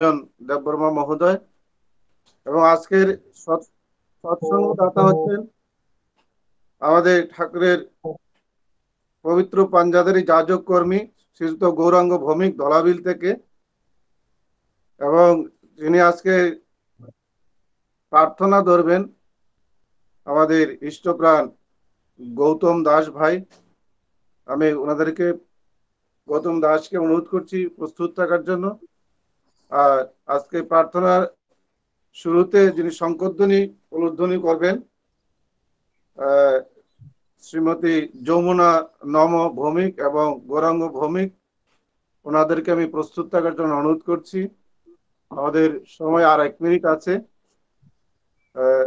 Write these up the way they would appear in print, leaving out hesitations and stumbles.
দেববর্মা মহোদয় এবং আজকের সৎসঙ্গদাতা হচ্ছেন আমাদের ঠাকুরের পবিত্র পাঞ্জাদারি যাজক কর্মী শ্রীযুক্ত গৌরাঙ্গ ভৌমিক ধলাবিল থেকে, এবং যিনি আজকে প্রার্থনা ধরবেন আমাদের ইষ্টপ্রাণ গৌতম দাস ভাই। আমি ওনাদেরকে গৌতম দাসকে অনুরোধ করছি প্রস্তুত থাকার জন্য। আর আজকে প্রার্থনার শুরুতে যিনি শঙ্করধ্বনি উলুধ্বনি করবেন শ্রীমতী যমুনা নম ভৌমিক এবং গৌরাঙ্গ ভৌমিক, ওনাদেরকে আমি প্রস্তুত থাকার জন্য অনুরোধ করছি। আমাদের সময় আর 1 মিনিট আছে,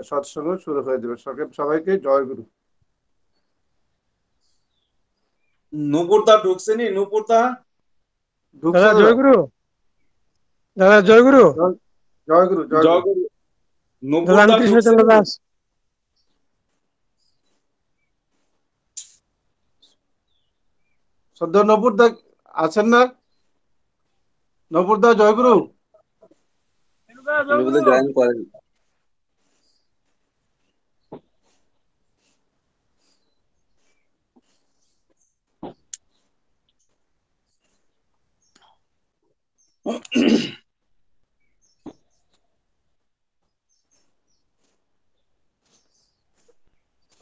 সৎসঙ্গ শুরু হয়ে যাবে। সবাইকে জয় গুরু। নূপুরদা ঢুকছেনি? নূপুরদা ঢুকছে দাদা দাদা? জয় গুরু। দাদা জয় গুরু। জয় গুরু, জয় জয় গুরু। গুরু। দাদা আমি নূপুরদা কৃষ্ণচন্দ্র ঢুকছেনি? দাস। শ্রদ্ধা নপুর দা আছেন না? নপুর দা জয় গুরু। উনি বোধহয় জয়েন করেন।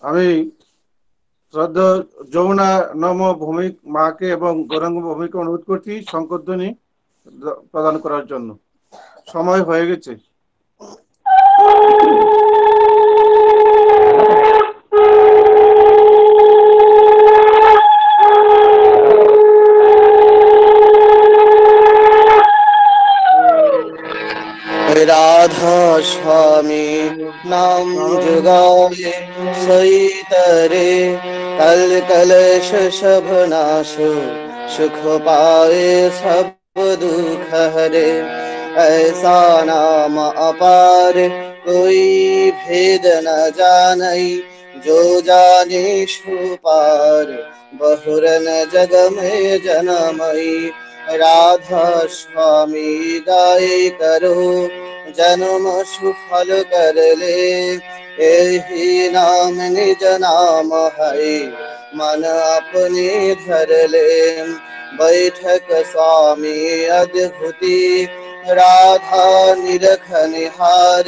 আমি শ্রদ্ধা যমুনা নম ভৌমিক মাকে এবং গৌরাঙ্গ ভৌমিককে অনুরোধ করছি শঙ্করধ্বনি প্রদান করার জন্য। সময় হয়ে গেছে। राधा स्वामी नाम जुगाए सईतरे कल कलश शभनाश सुख पाए सब दुख हरे ऐसा नाम अपार कोई भेद न जानई जो जाने सुपार बहुरन जग में जनमई राधा स्वामी गाय करो जन्म सुफल कर ले यही नाम निज नाम है मन अपने धर ले बैठक स्वामी अद्भुति राधा निरख निहार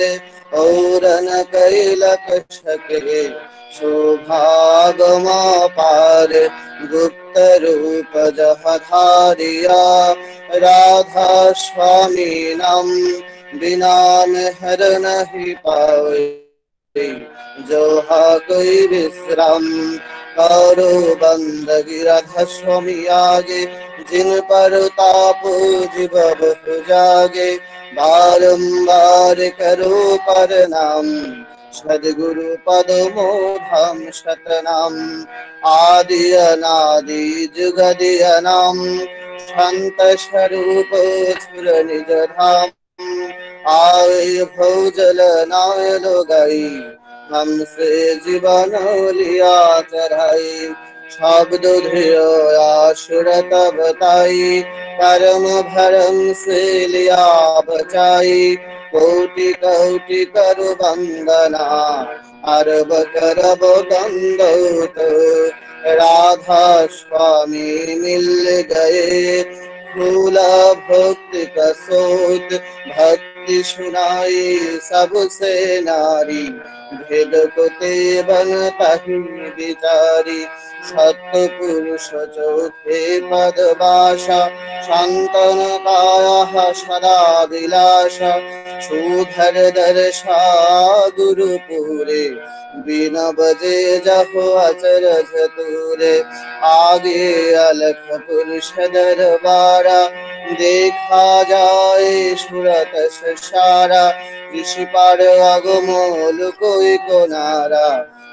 और न कैलक सके सौभागमा पार गुप्त रूप जह धारिया राधा स्वामी नाम बिना मेहर नहीं पावे जो हा कोई विश्राम करो बंदगी राधा स्वामी आगे जिन पर ताप जीव बहु जागे बारंबार करो प्रणाम सद्गुरु पदमो धाम शतनाम आदि अनादि जुगदि अनाम शांत स्वरूप सुर निज धाम आए भौजल नायल गई हमसे जीवन लिया चढ़ाई शब्द आशुरत बताई कर्म भरम से लिया बचाई कोटि कोटि कर वंदना अरब करब कंदौत राधा स्वामी मिल गए फूला भक्ति का सोत भक्ति सुनाई सबसे नारी भेद को ते बनता ही विचारी सत्पुरुष चौथे पदवासा शांतन काया सदा विलासा सुधर दर्शा गुरुपुरे बिना बजे जहो अचरज दूरे आगे अलख पुरुष दरबारा देखा जाए सुरत सारा ऋषि पार আগমল कोई को नारा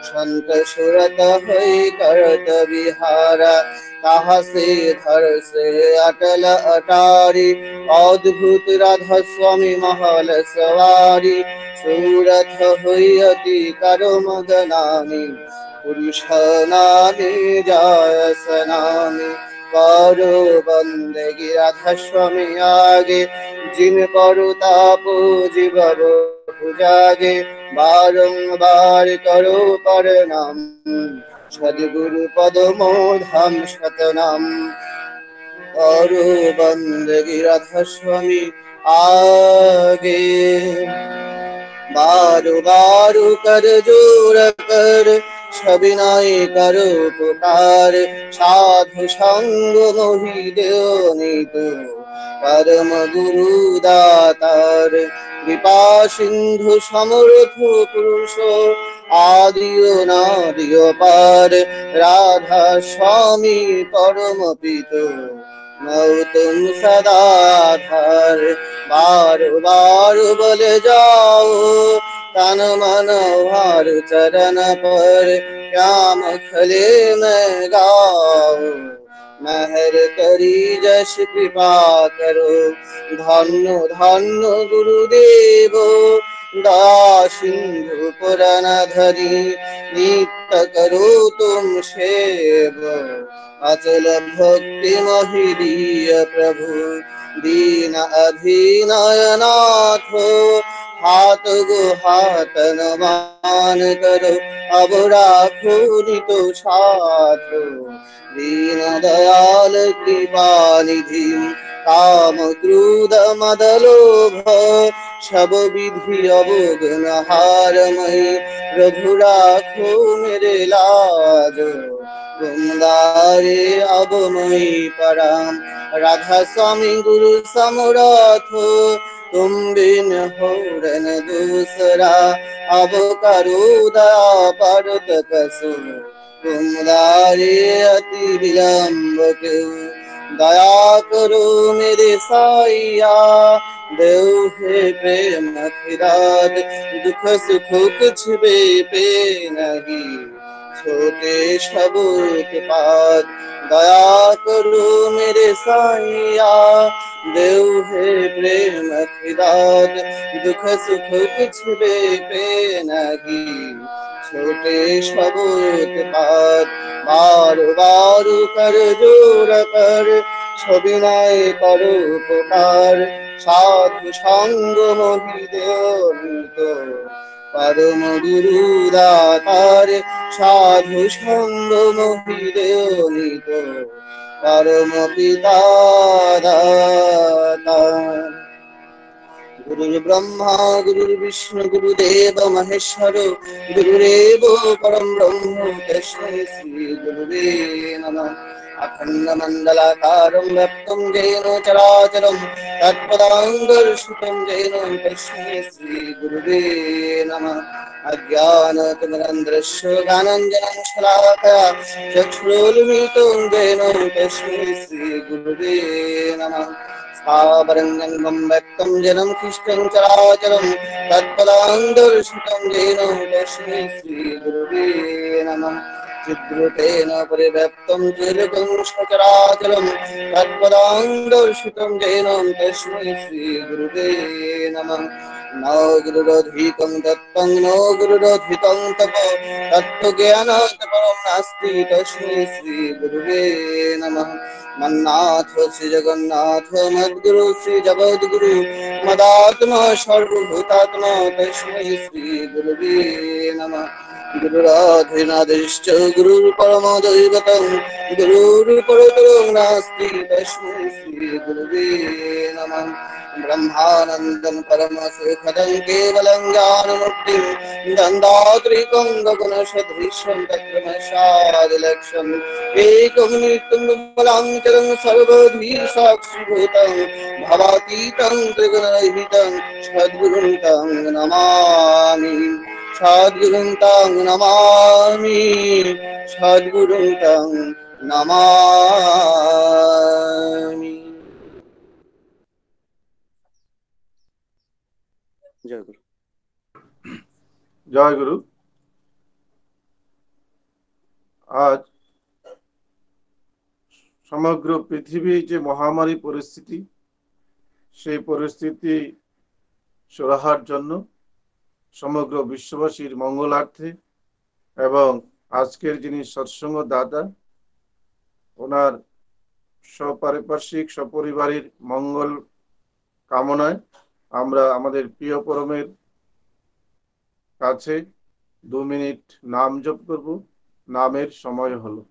संत सुरत हई करत बिहारा कहा से धर से अटल अटारी अद्भुत राधा स्वामी महल सवारी सूरत हुई अति करो मगनानी पुरुष नामी जाय सनामी करो बंदगी राधा स्वामी आगे जिन पर ताप जीवब जागे बारंबार करो प्रणाम सदगुरु पदमो धाम शतनाम और बंदगी राधा स्वामी आगे बारू बारू कर जोर कर सबिनाई करो पुकार साधु संग मोहि देव नीतो परम गुरु दातार कृपा सिंधु समर्थ पुरुष आदियो नादियो पार राधा स्वामी परम पितो मैं तुम सदा धार बार बार बोले जाओ तन मन हार चरण पर श्याम खले मैं गाओ मेहर करी जस कृपा करो धन्य धन्य गुरुदेव दया सिंधु पुराण धरी नित्य करो तुम सेव अचल भक्ति महिदीय प्रभु दीन अधीनयनाथ हाथ गो हाथ नमान करो अब राखो नितो साथ दीन दयाल कृपा निधि काम क्रोध मद लोभ सब विधि अवगुण हारमय प्रभु राखो मेरे लाज वृंदारे अब मई पराम राधा स्वामी गुरु समरथ तुम बिन होरन दूसरा अब करो दया परत कसो वृंदारे अति विलंब क्यों दया करो मेरे साईया देव है प्रेम खिराद दुख सुख कुछ बेपे नहीं छोटे सबूत पाद दया करो मेरे साईया देव है प्रेम खिराद दुख सुख कुछ बेपे नहीं छोटे सबूत पाद बार बार कर जोर कर सबिनय करो पुकार साधु संग मोहि देव नीतो परम गुरु दातार साधु संग मोहि देव नीतो परम पिता दातार गुरु ब्रह्मा गुरु विष्णु गुरुदेव महेश्वर गुरुदेव परम ब्रह्म तस्मै श्री गुरुवे नमः अखंड मंडलाकारं व्याप्तं येन चराचरं तत्पदां दर्शितं येन तस्मै श्री गुरुवे नमः अज्ञानतिमिरन्ध्रस्य ज्ञानाञ्जनं शलाकया चक्षुरुन्मीलितं येन तस्मै श्री गुरुवे नमः स्थावरंगं व्यक्तं जनं कृष्णं चराचरं तत्पदां दर्शितं येन तस्मै श्री गुरुवे नमः चिद्रूपेण परिव्याप्तं त्रिलोकं सचराचरं तत्पदां दर्शितं येन तस्मै श्री गुरुवे नमः न गुरुरधिकं तत्त्वं न गुरुरधिकं तप तत्त्वज्ञानात् परं नास्ति तस्मै श्री गुरुवे नमः मन्नाथ श्री जगन्नाथ मद्गुरु श्री जगद्गुरु मदात्मा सर्वभूतात्मा तस्मै श्री गुरुवे नमः गुरुराधीनादिश्च गुरुर्परमो दैवतं गुरुर्परतरो नास्ति तस्मै श्री गुरुवे नमः ब्रह्मानन्दं परमसुखदं केवलं ज्ञानमुक्तिं दन्दात्रिकं गगनसदृशं तत्त्वमसादिलक्ष्यम् एकं नित्यं बलाङ्करं सर्वधी साक्षिभूतं भवातीतं त्रिगुणरहितं सद्गुरुं तं नमामि सद्गुरुं तं नमामि सद्गुरुं तं नमामि जय गुरु জয় গুরু। আজ সমগ্র পৃথিবী যে মহামারী পরিস্থিতি, সেই পরিস্থিতি সুরাহার জন্য সমগ্র বিশ্ববাসীর মঙ্গলার্থে এবং আজকের যিনি সৎসঙ্গ দাতা ওনার সপারিপার্শ্বিক সপরিবারের মঙ্গল কামনায় আমরা আমাদের প্রিয় পরমের কাছে 2 মিনিট নাম জপ করব। নামের সময় হলো।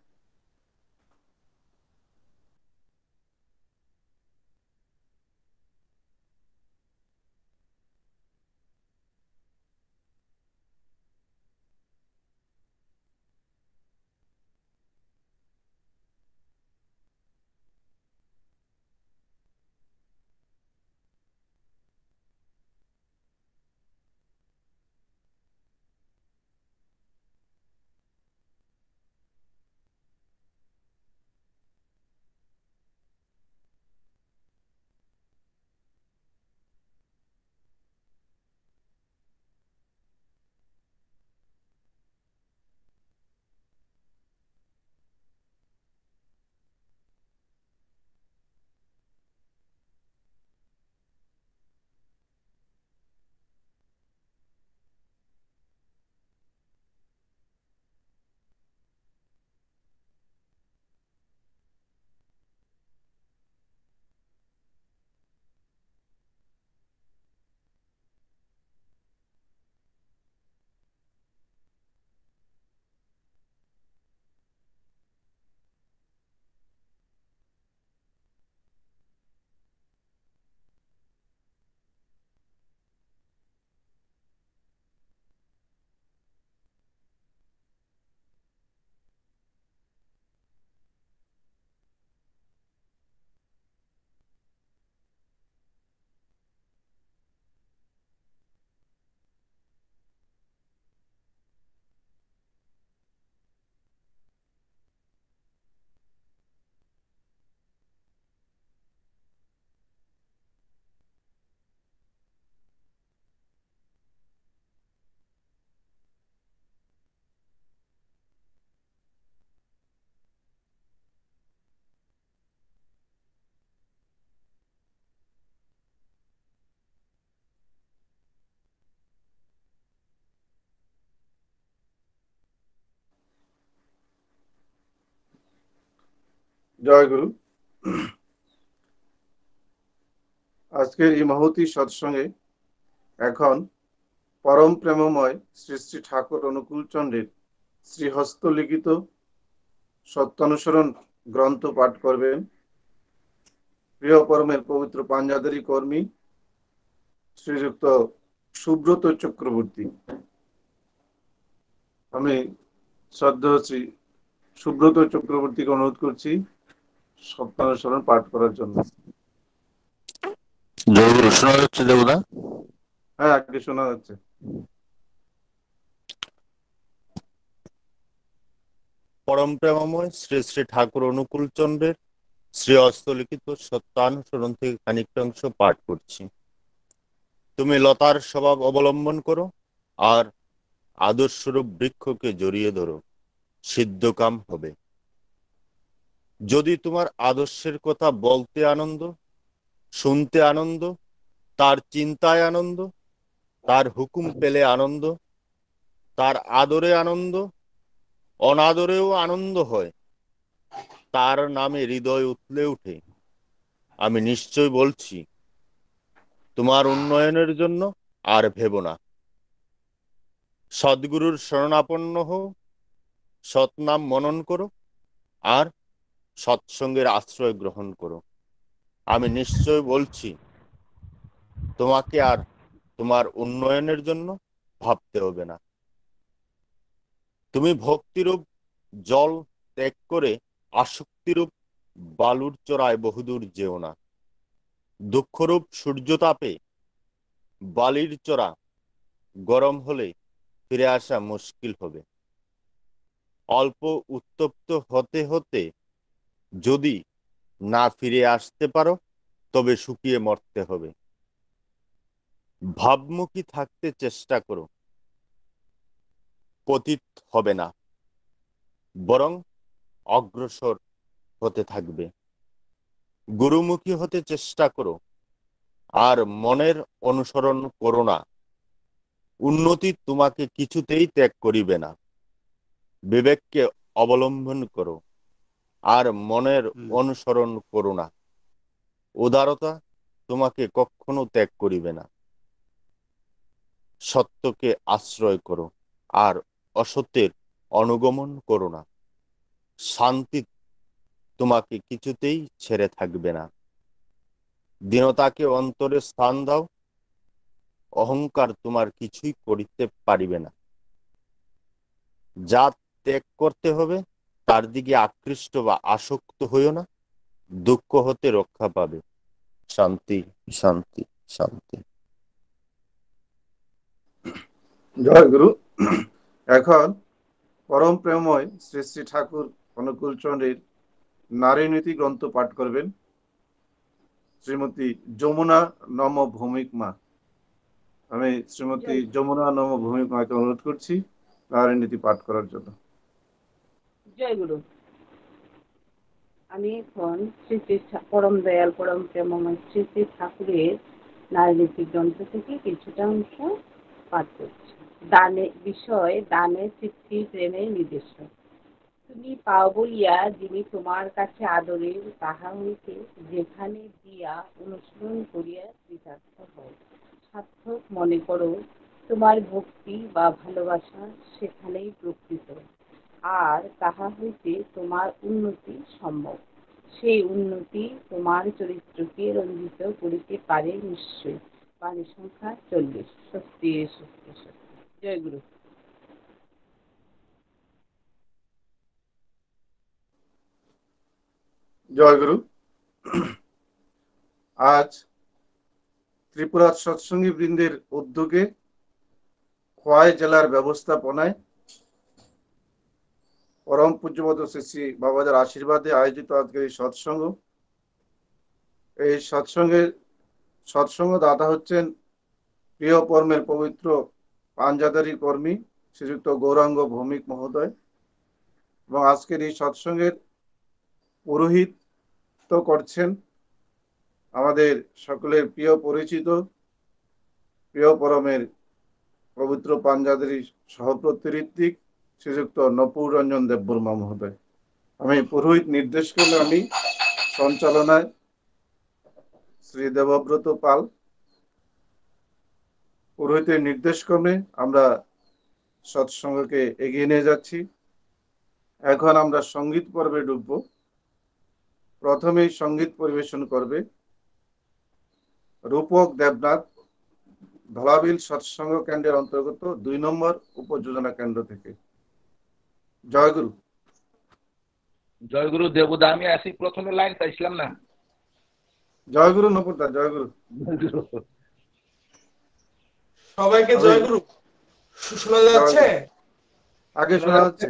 জয় গুরু। আজকের এই মহতী সৎসঙ্গে এখন পরম প্রেমময় শ্রী শ্রী ঠাকুর অনুকূল চন্দ্রের শ্রীহস্ত লিখিত সত্যানুসরণ গ্রন্থ পাঠ করবেন প্রিয় পরমের পবিত্র পাঞ্জাদারি কর্মী শ্রীযুক্ত সুব্রত চক্রবর্তী। আমি শ্রদ্ধেয় শ্রী সুব্রত চক্রবর্তীকে অনুরোধ করছি সত্যানুসরণ পাঠ করার জন্য। জয়গুরু, শোনা যাচ্ছে দেবদা? হ্যাঁ, আগে শোনা যাচ্ছে। পরম প্রেমময় শ্রী শ্রী ঠাকুর অনুকূল চন্দ্রের শ্রী হস্তলিখিত সত্যানুসরণ থেকে খানিকটা অংশ পাঠ করছি। তুমি লতার স্বভাব অবলম্বন করো আর আদর্শরূপ বৃক্ষকে জড়িয়ে ধরো, সিদ্ধকাম হবে। যদি তোমার আদর্শের কথা বলতে আনন্দ, শুনতে আনন্দ, তার চিন্তায় আনন্দ, তার হুকুম পেলে আনন্দ, তার আদরে আনন্দ, অনাদরেও আনন্দ হয়, তার নামে হৃদয় উথলে উঠে, আমি নিশ্চয় বলছি তোমার উন্নয়নের জন্য আর ভেবো না। সদ্গুরুর শরণাপন্ন হও, সৎনাম মনন করো আর সৎসঙ্গের আশ্রয় গ্রহণ করো। আমি নিশ্চয় বলছি তোমাকে আর তোমার উন্নয়নের জন্য ভাবতে হবে না। তুমি ভক্তিরূপ জল ত্যাগ করে আসক্তিরূপ বালুর চড়ায় বহুদূর যেও না। দুঃখরূপ সূর্যতাপে বালির চড়া গরম হলে ফিরে আসা মুশকিল হবে। অল্প উত্তপ্ত হতে হতে যদি না ফিরে আসতে পারো তবে শুকিয়ে মরতে হবে। ভাবমুখী থাকতে চেষ্টা করো, পতিত হবে না, বরং অগ্রসর হতে থাকবে। গুরুমুখী হতে চেষ্টা করো আর মনের অনুসরণ করো না। উন্নতি তোমাকে কিছুতেই ত্যাগ করিবে না। বিবেককে অবলম্বন করো আর মনের অনুসরণ করো না। উদারতা তোমাকে কখনো ত্যাগ করিবে না। সত্যকে আশ্রয় করো আর অসত্যের অনুগমন করো না। শান্তি তোমাকে কিছুতেই ছেড়ে থাকবে না। দীনতাকে অন্তরে স্থান দাও। অহংকার তোমার কিছুই করিতে পারিবে না। যা ত্যাগ করতে হবে তার দিকে আকৃষ্ট বা আসক্ত হইও না। দুঃখ হতে রক্ষা পাবে। শান্তি, শান্তি, শান্তি। জয় গুরু। এখন পরম প্রেমময় শ্রী শ্রী ঠাকুর অনুকূল চন্দ্রের নারী নীতি গ্রন্থ পাঠ করবেন শ্রীমতী যমুনা নম ভৌমিক মা। আমি শ্রীমতী যমুনা নম ভৌমিক মাকে অনুরোধ করছি নারী নীতি পাঠ করার জন্য। জয় গুরু। আমি এখন শ্রী শ্রী পরম দয়াল পরম প্রেমময় শ্রী শ্রী ঠাকুরের নারীনীতি গ্রন্থ থেকে কিছুটা অংশ পাঠ করছি। বিষয় দানের তৃপ্তি প্রেমের নির্দেশক। তুমি পাও বলিয়া যিনি তোমার কাছে আদরের, তাহা হইতে যেখানে দিয়া অনুশীলন করিয়া কৃতার্থ হও। সার্থক মনে করো তোমার ভক্তি বা ভালোবাসা সেখানেই প্রকৃত, আর তাহা হইতে তোমার উন্নতি সম্ভব। সেই উন্নতি তোমার চরিত্রকে রঞ্জিত করিতে পারে নিশ্চয়। বাণী সংখ্যা 40। সত্যি সত্যি সত্যি। জয় গুরু। জয় গুরু। আজ ত্রিপুরার সৎসঙ্গী বৃন্দের উদ্যোগে খোয়াই জেলার ব্যবস্থাপনায় পরম পূজ্যপদ শ্রী শ্রী বাবাজার আশীর্বাদে আয়োজিত আজকের এই সৎসঙ্গ। এই সৎসঙ্গ দাতা হচ্ছেন প্রিয় কর্মের পবিত্র পাঞ্জাদারি কর্মী শ্রীযুক্ত গৌরাঙ্গ ভৌমিক মহোদয়, এবং আজকের এই সৎসঙ্গের পৌরোহিত্য করছেন আমাদের সকলের প্রিয় পরিচিত প্রিয় পরমের পবিত্র পাঞ্জাদারি সহপ্রতিঋত্বিক শ্রীযুক্ত নপুর রঞ্জন দেববর্মা মহোদয়। আমি পুরোহিত নির্দেশ করলে আমি সঞ্চালনায় শ্রী দেবব্রত পাল। পুরোহিতের নির্দেশ ক্রমে আমরা সৎসঙ্গকে এগিয়ে নিয়ে যাচ্ছি। এখন আমরা সঙ্গীত পর্বে ঢুকবো। প্রথমেই সঙ্গীত পরিবেশন করবে রূপক দেবনাথ, ধলাবিল সৎসঙ্গ কেন্দ্রের অন্তর্গত 2 নম্বর উপযোজনা কেন্দ্র থেকে। জয় গুরু। জয় গুরু দেবদা, আমি আসি প্রথমে লাইন পাইছিলাম না। জয় গুরু নপুরদা। জয় গুরু। সবাইকে জয় গুরু। শোনা যাচ্ছে? আগে শোনা যাচ্ছে।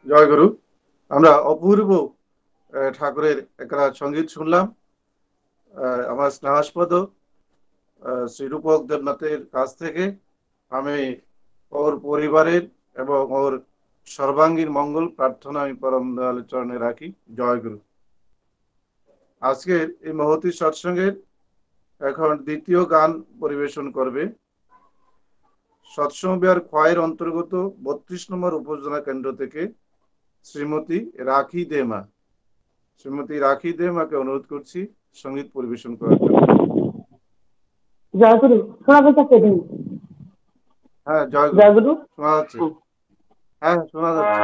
জয় গুরু। আমরা অপূর্ব ঠাকুরের একটা সঙ্গীত শুনলাম। আমার স্নেহাস্পদ শ্রী রূপক দেবনাথের কাছ থেকে। আমি ওর পরিবারের এবং ওর সর্বাঙ্গীন মঙ্গল প্রার্থনা আমি পরম দয়ালের চরণে রাখি। জয় গুরু। আজকের এই মহতী সৎসঙ্গের এখন দ্বিতীয় গান পরিবেশন করবে সৎসঙ্গ বিহার খোয়াইয়ের অন্তর্গত 32 নম্বর উপজেলা কেন্দ্র থেকে শ্রীমতী রাখি দেমা। শ্রীমতী রাখি দেমাকে অনুরোধ করছি সঙ্গীত পরিবেশন করার জন্য। জয় গুরু, শোনা যাচ্ছে? হ্যাঁ জয় গুরু, শোনা যাচ্ছে। হ্যাঁ শোনা যাচ্ছে।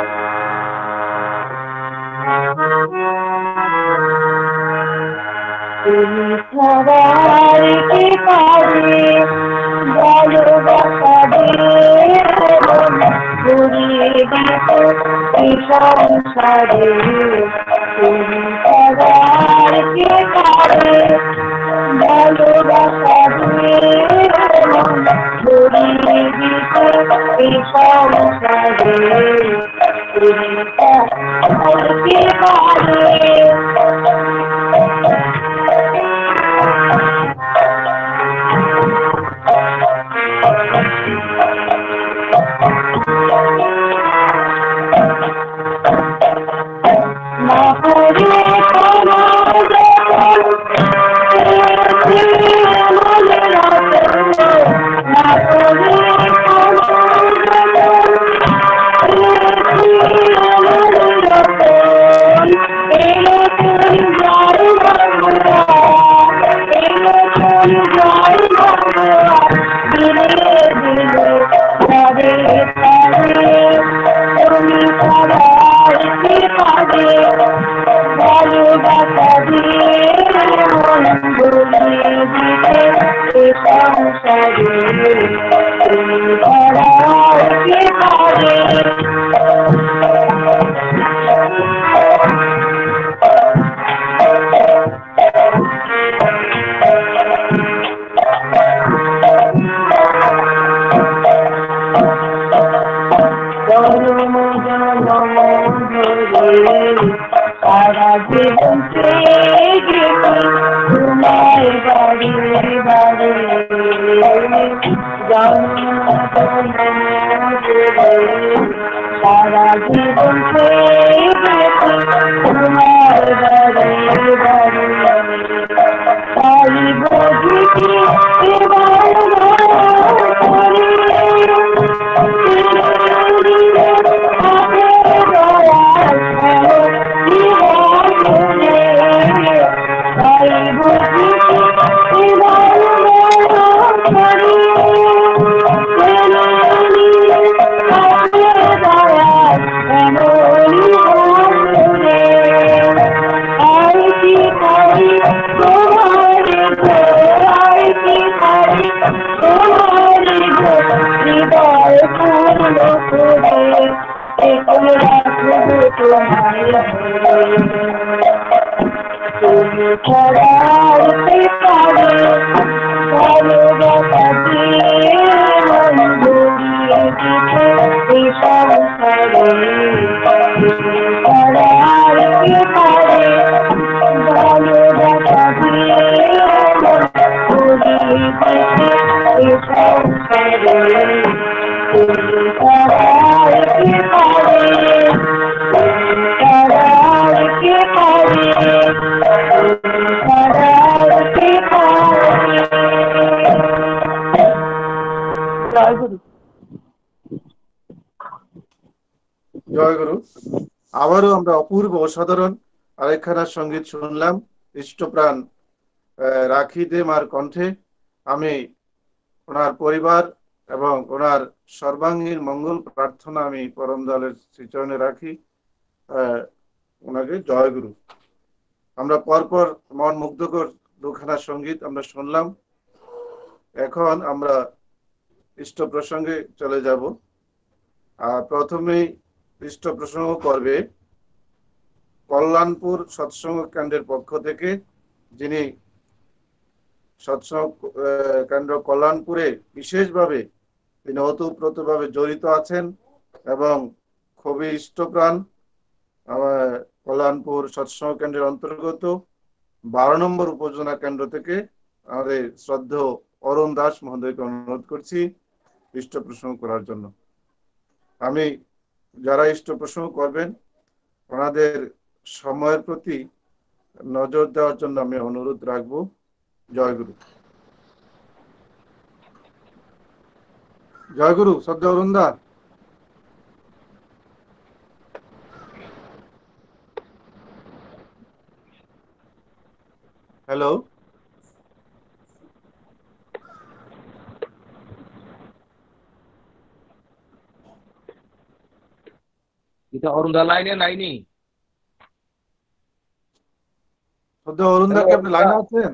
Thank you. জয় গুরু। আবারও আমরা অপূর্ব অসাধারণ আরেকখানা সঙ্গীত শুনলাম ইষ্টপ্রাণ রাখি দে মার কণ্ঠে। আমি ওনার পরিবার এবং ওনার সর্বাঙ্গীন মঙ্গল প্রার্থনা আমি পরম দয়ালের শ্রীচরণে রাখি। ওনাকে জয় গুরু। আমরা পরপর মন মুগ্ধকর দুখানা সঙ্গীত আমরা শুনলাম। এখন আমরা ইষ্ট প্রসঙ্গে চলে যাব। প্রথমেই ইষ্ট প্রসঙ্গ করবে কল্যাণপুর সৎসঙ্গ কেন্দ্রের পক্ষ থেকে, যিনি সৎসঙ্গ কেন্দ্র কল্যাণপুরে বিশেষভাবে তিনি ওতপ্রোতভাবে জড়িত আছেন এবং খুবই ইষ্টপ্রাণ। কল্যাণপুর সৎসঙ্গ কেন্দ্রের অন্তর্গত 12 নম্বর উপজেলা কেন্দ্র থেকে আমাদের শ্রদ্ধেয় অরুণ দাস মহোদয়কে অনুরোধ করছি ইষ্ট প্রসঙ্গ করার জন্য। আমি যারা ইষ্ট প্রসঙ্গ করবেন ওনাদের সময়ের প্রতি নজর দেওয়ার জন্য আমি অনুরোধ রাখবো। জয় গুরু। জয় গুরু। শ্রদ্ধা অরুণ দা। হ্যালো। এটা অরুণদা লাইনে নাইনি। শ্রদ্ধা অরুণ দা কি আপনি লাইনে আছেন?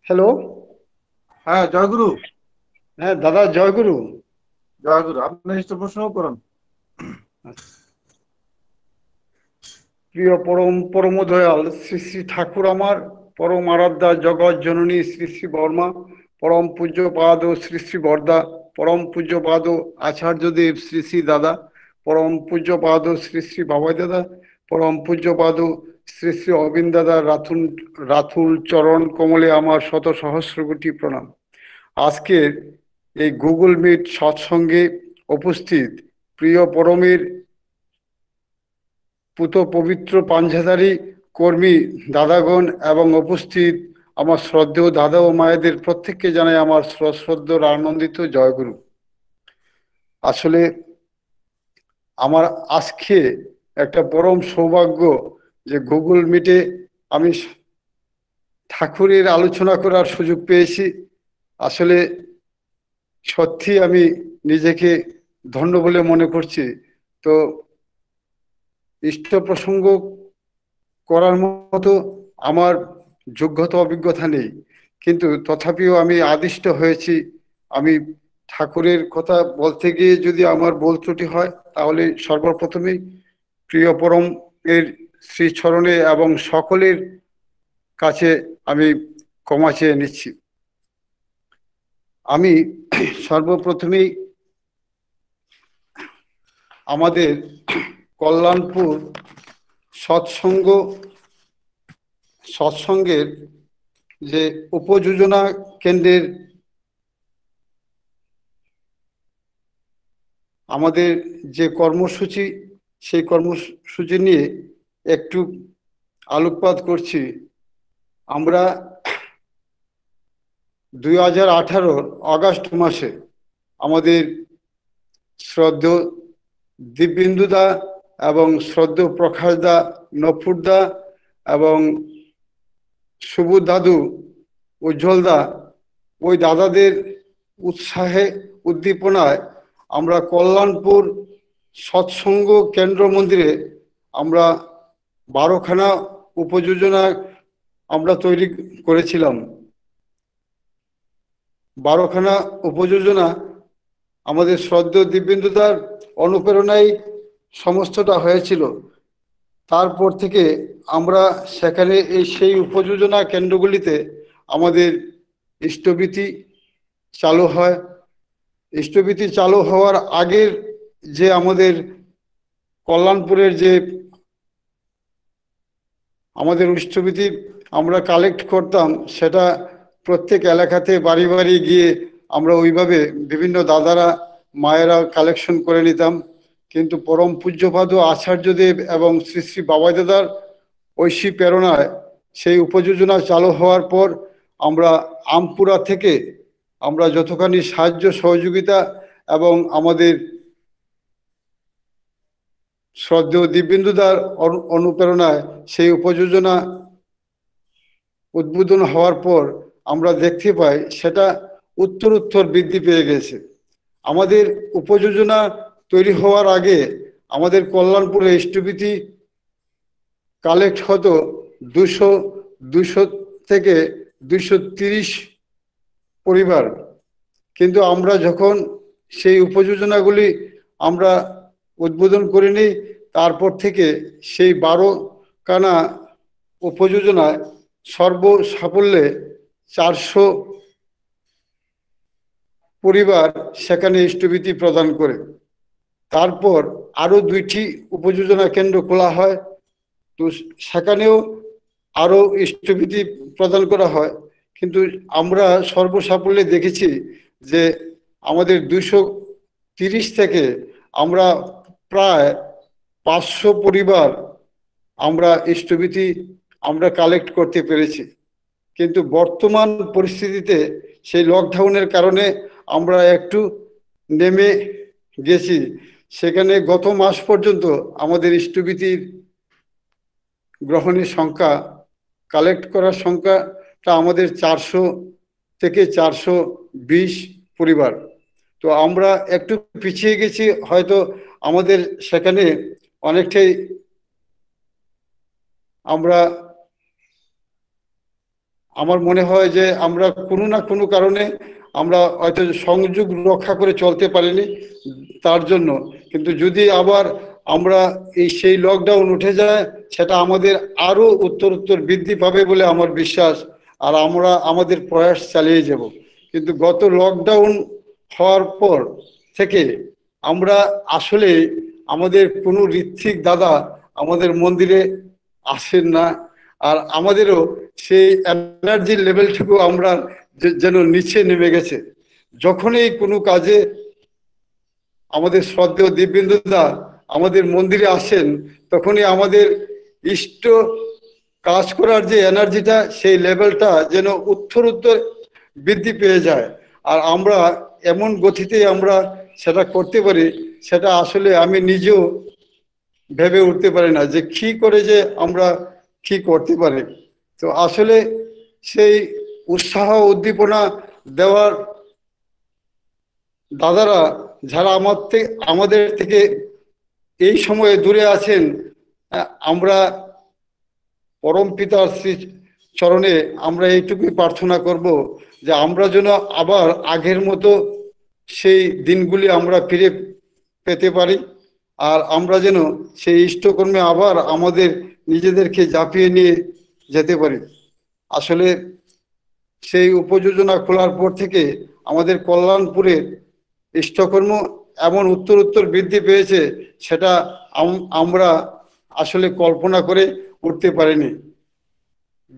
হ্যালো। হ্যাঁ জয় গুরু। হ্যাঁ দাদা জয় গুরু। জয় গুরু। আপনি ইষ্ট প্রসঙ্গ করুন। প্রিয় পরম দয়াল শ্রী শ্রী ঠাকুর আমার পরম আরাধ্যা জগৎ জননী শ্রী শ্রী বর্মা, পরম পূজ্য পাদ শ্রী শ্রী বরদা, পরম পূজ্য পাদ আচার্যদেব শ্রী শ্রী দাদা, পরম পূজ্য পাদ শ্রী শ্রী বাবাই দাদা, পরম পূজ্য পাদ শ্রী শ্রী অবিন্দ দাদা রাথুল চরণ কমলে আমার শত সহস্র কোটি প্রণাম। আজকের এই গুগল মিট সৎসঙ্গে উপস্থিত প্রিয় পরমের পুত পবিত্র পাঞ্জাধারী কর্মী দাদাগণ এবং উপস্থিত আমার শ্রদ্ধেয় দাদা ও মায়েদের প্রত্যেককে জানাই আমার সশ্রদ্ধ আনন্দিত জয়গুরু। আসলে আমার আজকে একটা পরম সৌভাগ্য যে গুগল মিটে আমি ঠাকুরের আলোচনা করার সুযোগ পেয়েছি। আসলে সত্যি আমি নিজেকে ধন্য বলে মনে করছি। তো ইষ্ট প্রসঙ্গ করার মতো আমার যোগ্যতা অভিজ্ঞতা নেই, কিন্তু তথাপিও আমি আদিষ্ট হয়েছি। আমি ঠাকুরের কথা বলতে গিয়ে যদি আমার ভুল ত্রুটি হয় তাহলে সর্বপ্রথমেই প্রিয় পরম এর শ্রীচরণে এবং সকলের কাছে আমি ক্ষমা চেয়ে নিচ্ছি। আমি সর্বপ্রথমেই আমাদের কল্যাণপুর সৎসঙ্গের যে উপযোজনা কেন্দ্রের আমাদের যে কর্মসূচি, সেই কর্মসূচি নিয়ে একটু আলোকপাত করছি। আমরা 2018 অগাস্ট মাসে আমাদের শ্রদ্ধেয় দিব্যেন্দুদা এবং শ্রদ্ধেয় প্রকাশদা, নফুরদা এবং সুবুধ দাদু, উজ্জ্বলদা, ওই দাদাদের উৎসাহে উদ্দীপনায় আমরা কল্যাণপুর সৎসঙ্গ কেন্দ্র মন্দিরে আমরা 12খানা উপযোজনা আমরা তৈরি করেছিলাম। 12খানা উপযোজনা আমাদের শ্রদ্ধেয় দিব্যেন্দুদার অনুপ্রেরণায় সমস্তটা হয়েছিল। তারপর থেকে আমরা সেখানে সেই উপযোজনা কেন্দ্রগুলিতে আমাদের ইষ্টভীতি চালু হয়। ইষ্টভীতি চালু হওয়ার আগের যে আমাদের কল্যাণপুরের যে আমাদের ইষ্টভীতি আমরা কালেক্ট করতাম, সেটা প্রত্যেক এলাকাতে বাড়ি বাড়ি গিয়ে আমরা ওইভাবে বিভিন্ন দাদারা মায়েরা কালেকশন করে নিতাম। কিন্তু পরম পূজ্যপাদ আচার্যদেব এবং শ্রী শ্রী বাবাই দাদার ঐশী প্রেরণায় সেই উপযোজনা চালু হওয়ার পর আমরা আমপুরা থেকে আমরা যতখানি সাহায্য সহযোগিতা এবং আমাদের শ্রদ্ধেয় দিব্যেন্দুদার অনুপ্রেরণায় সেই উপযোজনা উদ্বোধন হওয়ার পর আমরা দেখতে পাই সেটা উত্তরোত্তর বৃদ্ধি পেয়ে গেছে। আমাদের উপযোজনা তৈরি হওয়ার আগে আমাদের কল্যাণপুরে এসটিভিটি কালেক্ট হতো 200 থেকে 230 পরিবার। কিন্তু আমরা যখন সেই উপযোজনাগুলি আমরা উদ্বোধন করে নিই, তারপর থেকে সেই 12 কানা উপযোজনায় সর্বসাফল্যে 400 পরিবার সেখানে এসটিভিটি প্রদান করে। তারপর আরো 2টি উপযোজনা কেন্দ্র খোলা হয়, তো সেখানেও আরো এসটিভিটি প্রদান করা হয়। কিন্তু আমরা সর্বসাফল্যে দেখেছি যে আমাদের 230 থেকে আমরা প্রায় 500 পরিবার আমরা এসটিভিটি আমরা কালেক্ট করতে পেরেছি। কিন্তু বর্তমান পরিস্থিতিতে সেই লকডাউনের কারণে আমরা একটু নেমে গেছি। সেখানে গত মাস পর্যন্ত আমাদের এসটিভিটির গ্রহণের সংখ্যা, কালেক্ট করার সংখ্যাটা আমাদের 400 থেকে 420 পরিবার। তো আমরা একটু পিছিয়ে গেছি, হয়তো আমাদের সেখানে অনেকটাই আমার মনে হয় যে আমরা কোনো না কোনো কারণে আমরা হয়তো সংযোগ রক্ষা করে চলতে পারিনি তার জন্য। কিন্তু যদি আবার আমরা সেই লকডাউন উঠে যায়, সেটা আমাদের আরো উত্তরোত্তর বৃদ্ধি পাবে বলে আমার বিশ্বাস, আর আমরা আমাদের প্রয়াস চালিয়ে যাব। কিন্তু গত লকডাউন হওয়ার পর থেকে আমরা আসলে আমাদের কোনো ঋত্বিক দাদা আমাদের মন্দিরে আসেন না, আর আমাদেরও সেই এনার্জির লেভেলটুকু আমরা যেন নিচে নেমে গেছে। যখনই কোনো কাজে আমাদের শ্রদ্ধেয় দিব্যেন্দুদা আমাদের মন্দিরে আসেন, তখনই আমাদের ইষ্ট কাজ করার যে এনার্জিটা, সেই লেভেলটা যেন উত্তরোত্তর বৃদ্ধি পেয়ে যায়। আর আমরা এমন গতিতে আমরা সেটা করতে পারি, সেটা আসলে আমি নিজেও ভেবে উঠতে পারি না যে কি করে যে আমরা কি করতে পারি। তো আসলে সেই উৎসাহ উদ্দীপনা দেওয়ার দাদারা যারা আমাদের থেকে এই সময়ে দূরে আছেন, আমরা পরম পিতার শ্রী চরণে আমরা এইটুকুই প্রার্থনা করব যে আমরা যেন আবার আগের মতো সেই দিনগুলি আমরা ফিরে পেতে পারি, আর আমরা যেন সেই ইষ্টকর্মে আবার আমাদের নিজেদেরকে ঝাঁপিয়ে নিয়ে যেতে পারি। আসলে সেই উপযোজনা খোলার পর থেকে আমাদের কল্যাণপুরের ইষ্টকর্ম এমন উত্তরোত্তর বৃদ্ধি পেয়েছে, সেটা আমরা আসলে কল্পনা করে উঠতে পারিনি।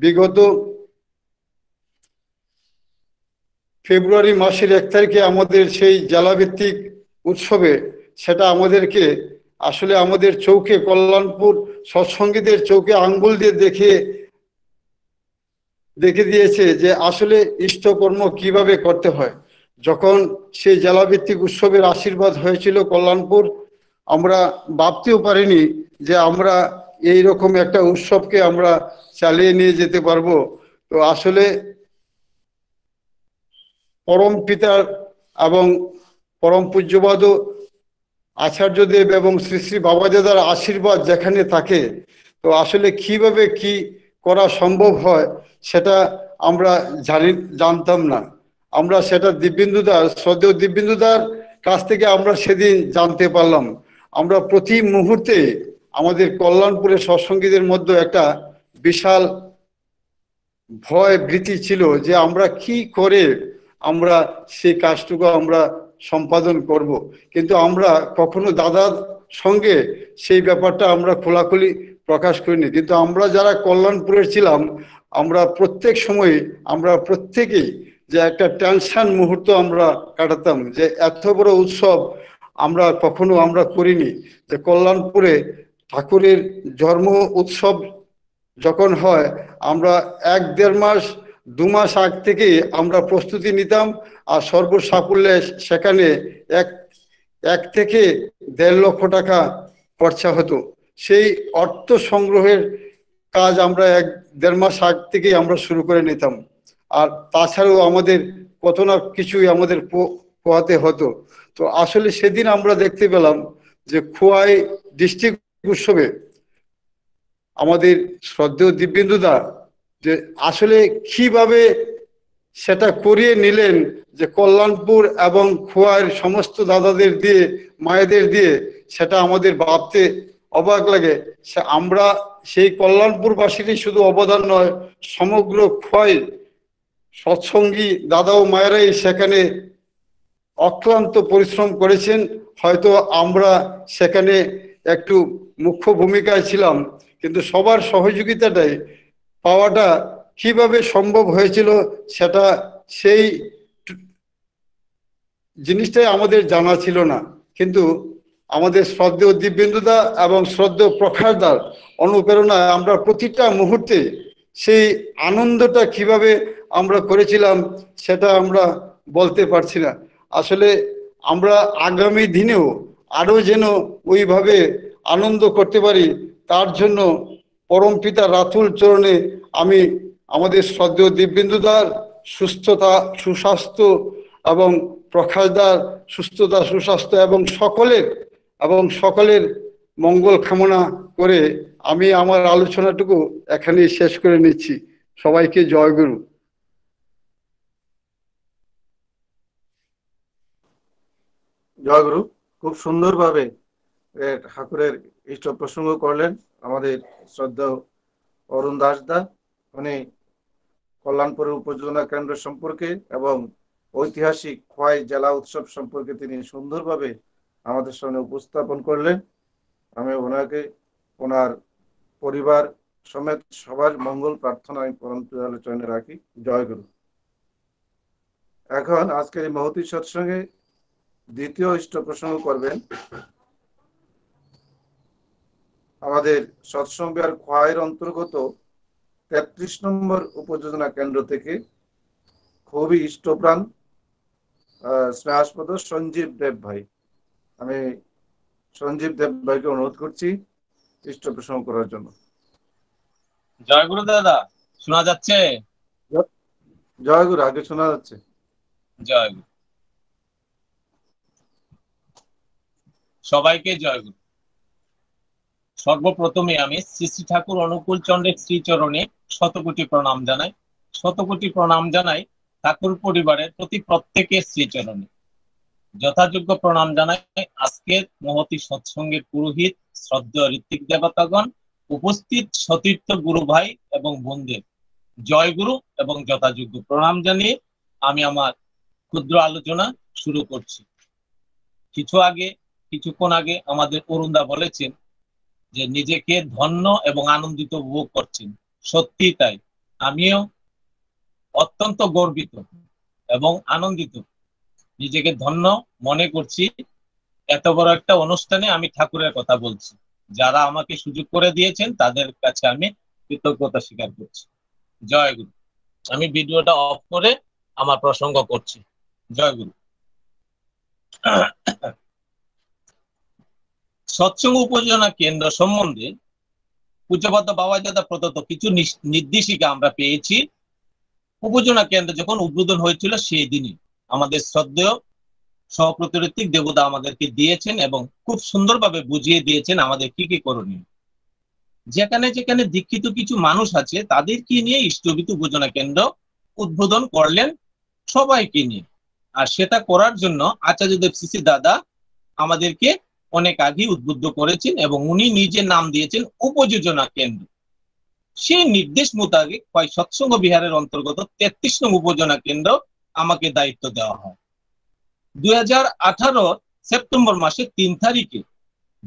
বিগত ফেব্রুয়ারি মাসের 1 তারিখে আমাদের সেই জেলাভিত্তিক উৎসবে সেটা আমাদেরকে আসলে আমাদের চৌকে, কল্যাণপুর সৎসঙ্গীদের চৌকে আঙ্গুল দিয়ে দেখে দিয়েছে যে আসলে ইষ্টকর্ম কিভাবে করতে হয়। যখন সেই জেলাভিত্তিক উৎসবের আশীর্বাদ হয়েছিল কল্যাণপুর, আমরা ভাবতেও পারিনি যে আমরা এই রকম একটা উৎসবকে আমরা চালিয়ে নিয়ে যেতে পারবো। তো আসলে পরম পিতার এবং পরম পূজ্যপাদ আচার্যদেব এবং শ্রী শ্রী বাবা দাদার আশীর্বাদ যেখানে থাকে, তো আসলে কিভাবে কি করা সম্ভব হয় সেটা আমরা জানতাম না। আমরা সেটা শ্রদ্ধেয় দিব্যেন্দুদার কাছ থেকে আমরা সেদিন জানতে পারলাম। আমরা প্রতি মুহূর্তে আমাদের কল্যাণপুরের সৎসঙ্গীদের মধ্যে একটা বিশাল ভয় ভীতি ছিল যে আমরা কি করে আমরা সেই কাজটুকু আমরা সম্পাদন করব। কিন্তু আমরা কখনো দাদার সঙ্গে সেই ব্যাপারটা আমরা খোলাখুলি প্রকাশ করিনি। কিন্তু আমরা যারা কল্যাণপুরের ছিলাম, আমরা প্রত্যেক সময় আমরা প্রত্যেকেই যে একটা টেনশন মুহূর্ত আমরা কাটাতাম, যে এত বড় উৎসব আমরা কখনো আমরা করিনি। যে কল্যাণপুরে ঠাকুরের জন্ম উৎসব যখন হয়, আমরা 1-1.5 মাস 2 মাস আগ থেকে আমরা প্রস্তুতি নিতাম, আর সর্বসাকুল্যে সেখানে 1 থেকে 1.5 লক্ষ টাকা খরচা হতো। সেই অর্থ সংগ্রহের কাজ আমরা 1-1.5 মাস আগ থেকেই আমরা শুরু করে নিতাম। আর তাছাড়াও আমাদের কত না কিছুই আমাদের পোহাতে হতো। তো আসলে সেদিন আমরা দেখতে পেলাম যে খোয়াই ডিস্ট্রিক্ট উৎসবে আমাদের শ্রদ্ধেয় দিব্যেন্দুদা যে আসলে কিভাবে সেটা করিয়ে নিলেন, যে কল্যাণপুর এবং খোয়াইয়ের সমস্ত দাদাদের দিয়ে মায়েদের দিয়ে, সেটা আমাদের ভাবতে অবাক লাগে। আমরা সেই কল্যাণপুরবাসীরই শুধু অবদান নয়, সমগ্র খোয়াই সৎসঙ্গী দাদা ও মায়েরাই সেখানে অক্লান্ত পরিশ্রম করেছেন। হয়তো আমরা সেখানে একটু মুখ্য ভূমিকায় ছিলাম, কিন্তু সবার সহযোগিতাটাই পাওয়াটা কিভাবে সম্ভব হয়েছিল সেটা সেই জিনিসটাই আমাদের জানা ছিল না। কিন্তু আমাদের শ্রদ্ধেয় দিব্যেন্দুদা এবং শ্রদ্ধেয় প্রকাশদার অনুপ্রেরণায় আমরা প্রতিটা মুহূর্তে সেই আনন্দটা কিভাবে আমরা করেছিলাম সেটা আমরা বলতে পারছি না। আসলে আমরা আগামী দিনেও আরো যেন ওইভাবে আনন্দ করতে পারি, তার জন্য পরমপিতা রাতুল চরণে আমি আমাদের শ্রদ্ধেয় দিব্যেন্দুদার সুস্থতা সুস্বাস্থ্য এবং প্রকাশদার সুস্থতা সুস্বাস্থ্য এবং সকলের মঙ্গল কামনা করে আমি আমার আলোচনাটুকু এখানেই শেষ করে নিচ্ছি। সবাইকে জয়গুরু। জয়গুরু। খুব সুন্দরভাবে ঠাকুরের ইষ্ট প্রসঙ্গ করলেন আমাদের শ্রদ্ধা অরুণ দাসদা। উনি কল্যাণপুরের উপজেলা কেন্দ্র সম্পর্কে এবং ঐতিহাসিক খোয়াই জেলা উৎসব সম্পর্কে তিনি সুন্দরভাবে আমাদের সামনে উপস্থাপন করলেন। আমি ওনাকে ওনার পরিবার সমেত সবার মঙ্গল প্রার্থনা আমি পরম চরণে রাখি। জয়গুরু। এখন আজকের এই মহতী সৎসঙ্গে দ্বিতীয় ইষ্ট প্রসঙ্গ করবেন আমাদের সৎসঙ্গ বিহার খোয়াইয়ের অন্তর্গত 33 নম্বর উপযোজনা কেন্দ্র থেকে খুবই ইষ্টপ্রাণ স্নেহাস্পদ সঞ্জীব দেব ভাই। আমি সঞ্জীব দেব ভাইকে অনুরোধ করছি ইষ্ট প্রসঙ্গ করার জন্য। জয়গুরু দাদা, শোনা যাচ্ছে? জয়গুরু, আগে শোনা যাচ্ছে। জয়গুরু। সবাইকে জয়গুরু। সর্বপ্রথমে আমি শ্রী শ্রী ঠাকুর অনুকূল চন্দ্রের শ্রীচরণে শতকোটি প্রণাম জানাই। শতকোটি প্রণাম জানাই ঠাকুর পরিবারের প্রতি প্রত্যেকের শ্রীচরণে। যথাযোগ্য প্রণাম জানাই আজকের মহতী সৎসঙ্গের পুরোহিত শ্রদ্ধেয় ঋত্বিক দেবতাগণ, উপস্থিত সতীর্থ গুরু ভাই এবং বোনদের জয়গুরু এবং যথাযোগ্য প্রণাম জানিয়ে আমি আমার ক্ষুদ্র আলোচনা শুরু করছি। কিছুক্ষণ আগে আমাদের অরুণদা বলেছেন যে নিজেকে ধন্য এবং আনন্দিত উপভোগ করছেন। সত্যি তাই, আমিও অত্যন্ত গর্বিত এবং আনন্দিত, নিজেকে ধন্য মনে করছি। এত বড় একটা অনুষ্ঠানে আমি ঠাকুরের কথা বলছি। যারা আমাকে সুযোগ করে দিয়েছেন তাদের কাছে আমি কৃতজ্ঞতা স্বীকার করছি। জয় গুরু। আমি ভিডিওটা অফ করে আমার প্রসঙ্গ করছি। জয় গুরু। সৎসঙ্গ উপযোজনা কেন্দ্র সম্বন্ধে পূজ্যপাদ বাবাজাদা প্রদত্ত কিছু নির্দেশিকা আমরা পেয়েছি। উপযোজনা কেন্দ্র যখন উদ্বোধন হয়েছিল সেই দিনই আমাদের শ্রদ্ধেয় সহপ্রতিরত্বিক দেবতা আমাদেরকে দিয়েছেন এবং খুব সুন্দরভাবে বুঝিয়ে দিয়েছেন আমাদের কি কি করণীয়। যেখানে যেখানে দীক্ষিত কিছু মানুষ আছে তাদেরকে নিয়ে ইষ্টভীত উপযোজনা কেন্দ্র উদ্বোধন করলেন, সবাইকে নিয়ে। আর সেটা করার জন্য আচার্যদেব শ্রী দাদা আমাদেরকে অনেক আগে উদ্বুদ্ধ করেছেন এবং উনি নিজে নাম দিয়েছেন উপযোজনা কেন্দ্র। সেই নির্দেশ মোতাবেক সৎসঙ্গ বিহারের অন্তর্গত 33 নং উপযোজনা কেন্দ্র আমাকে দায়িত্ব দেওয়া হয়। 2018 সেপ্টেম্বর মাসের 3 তারিখে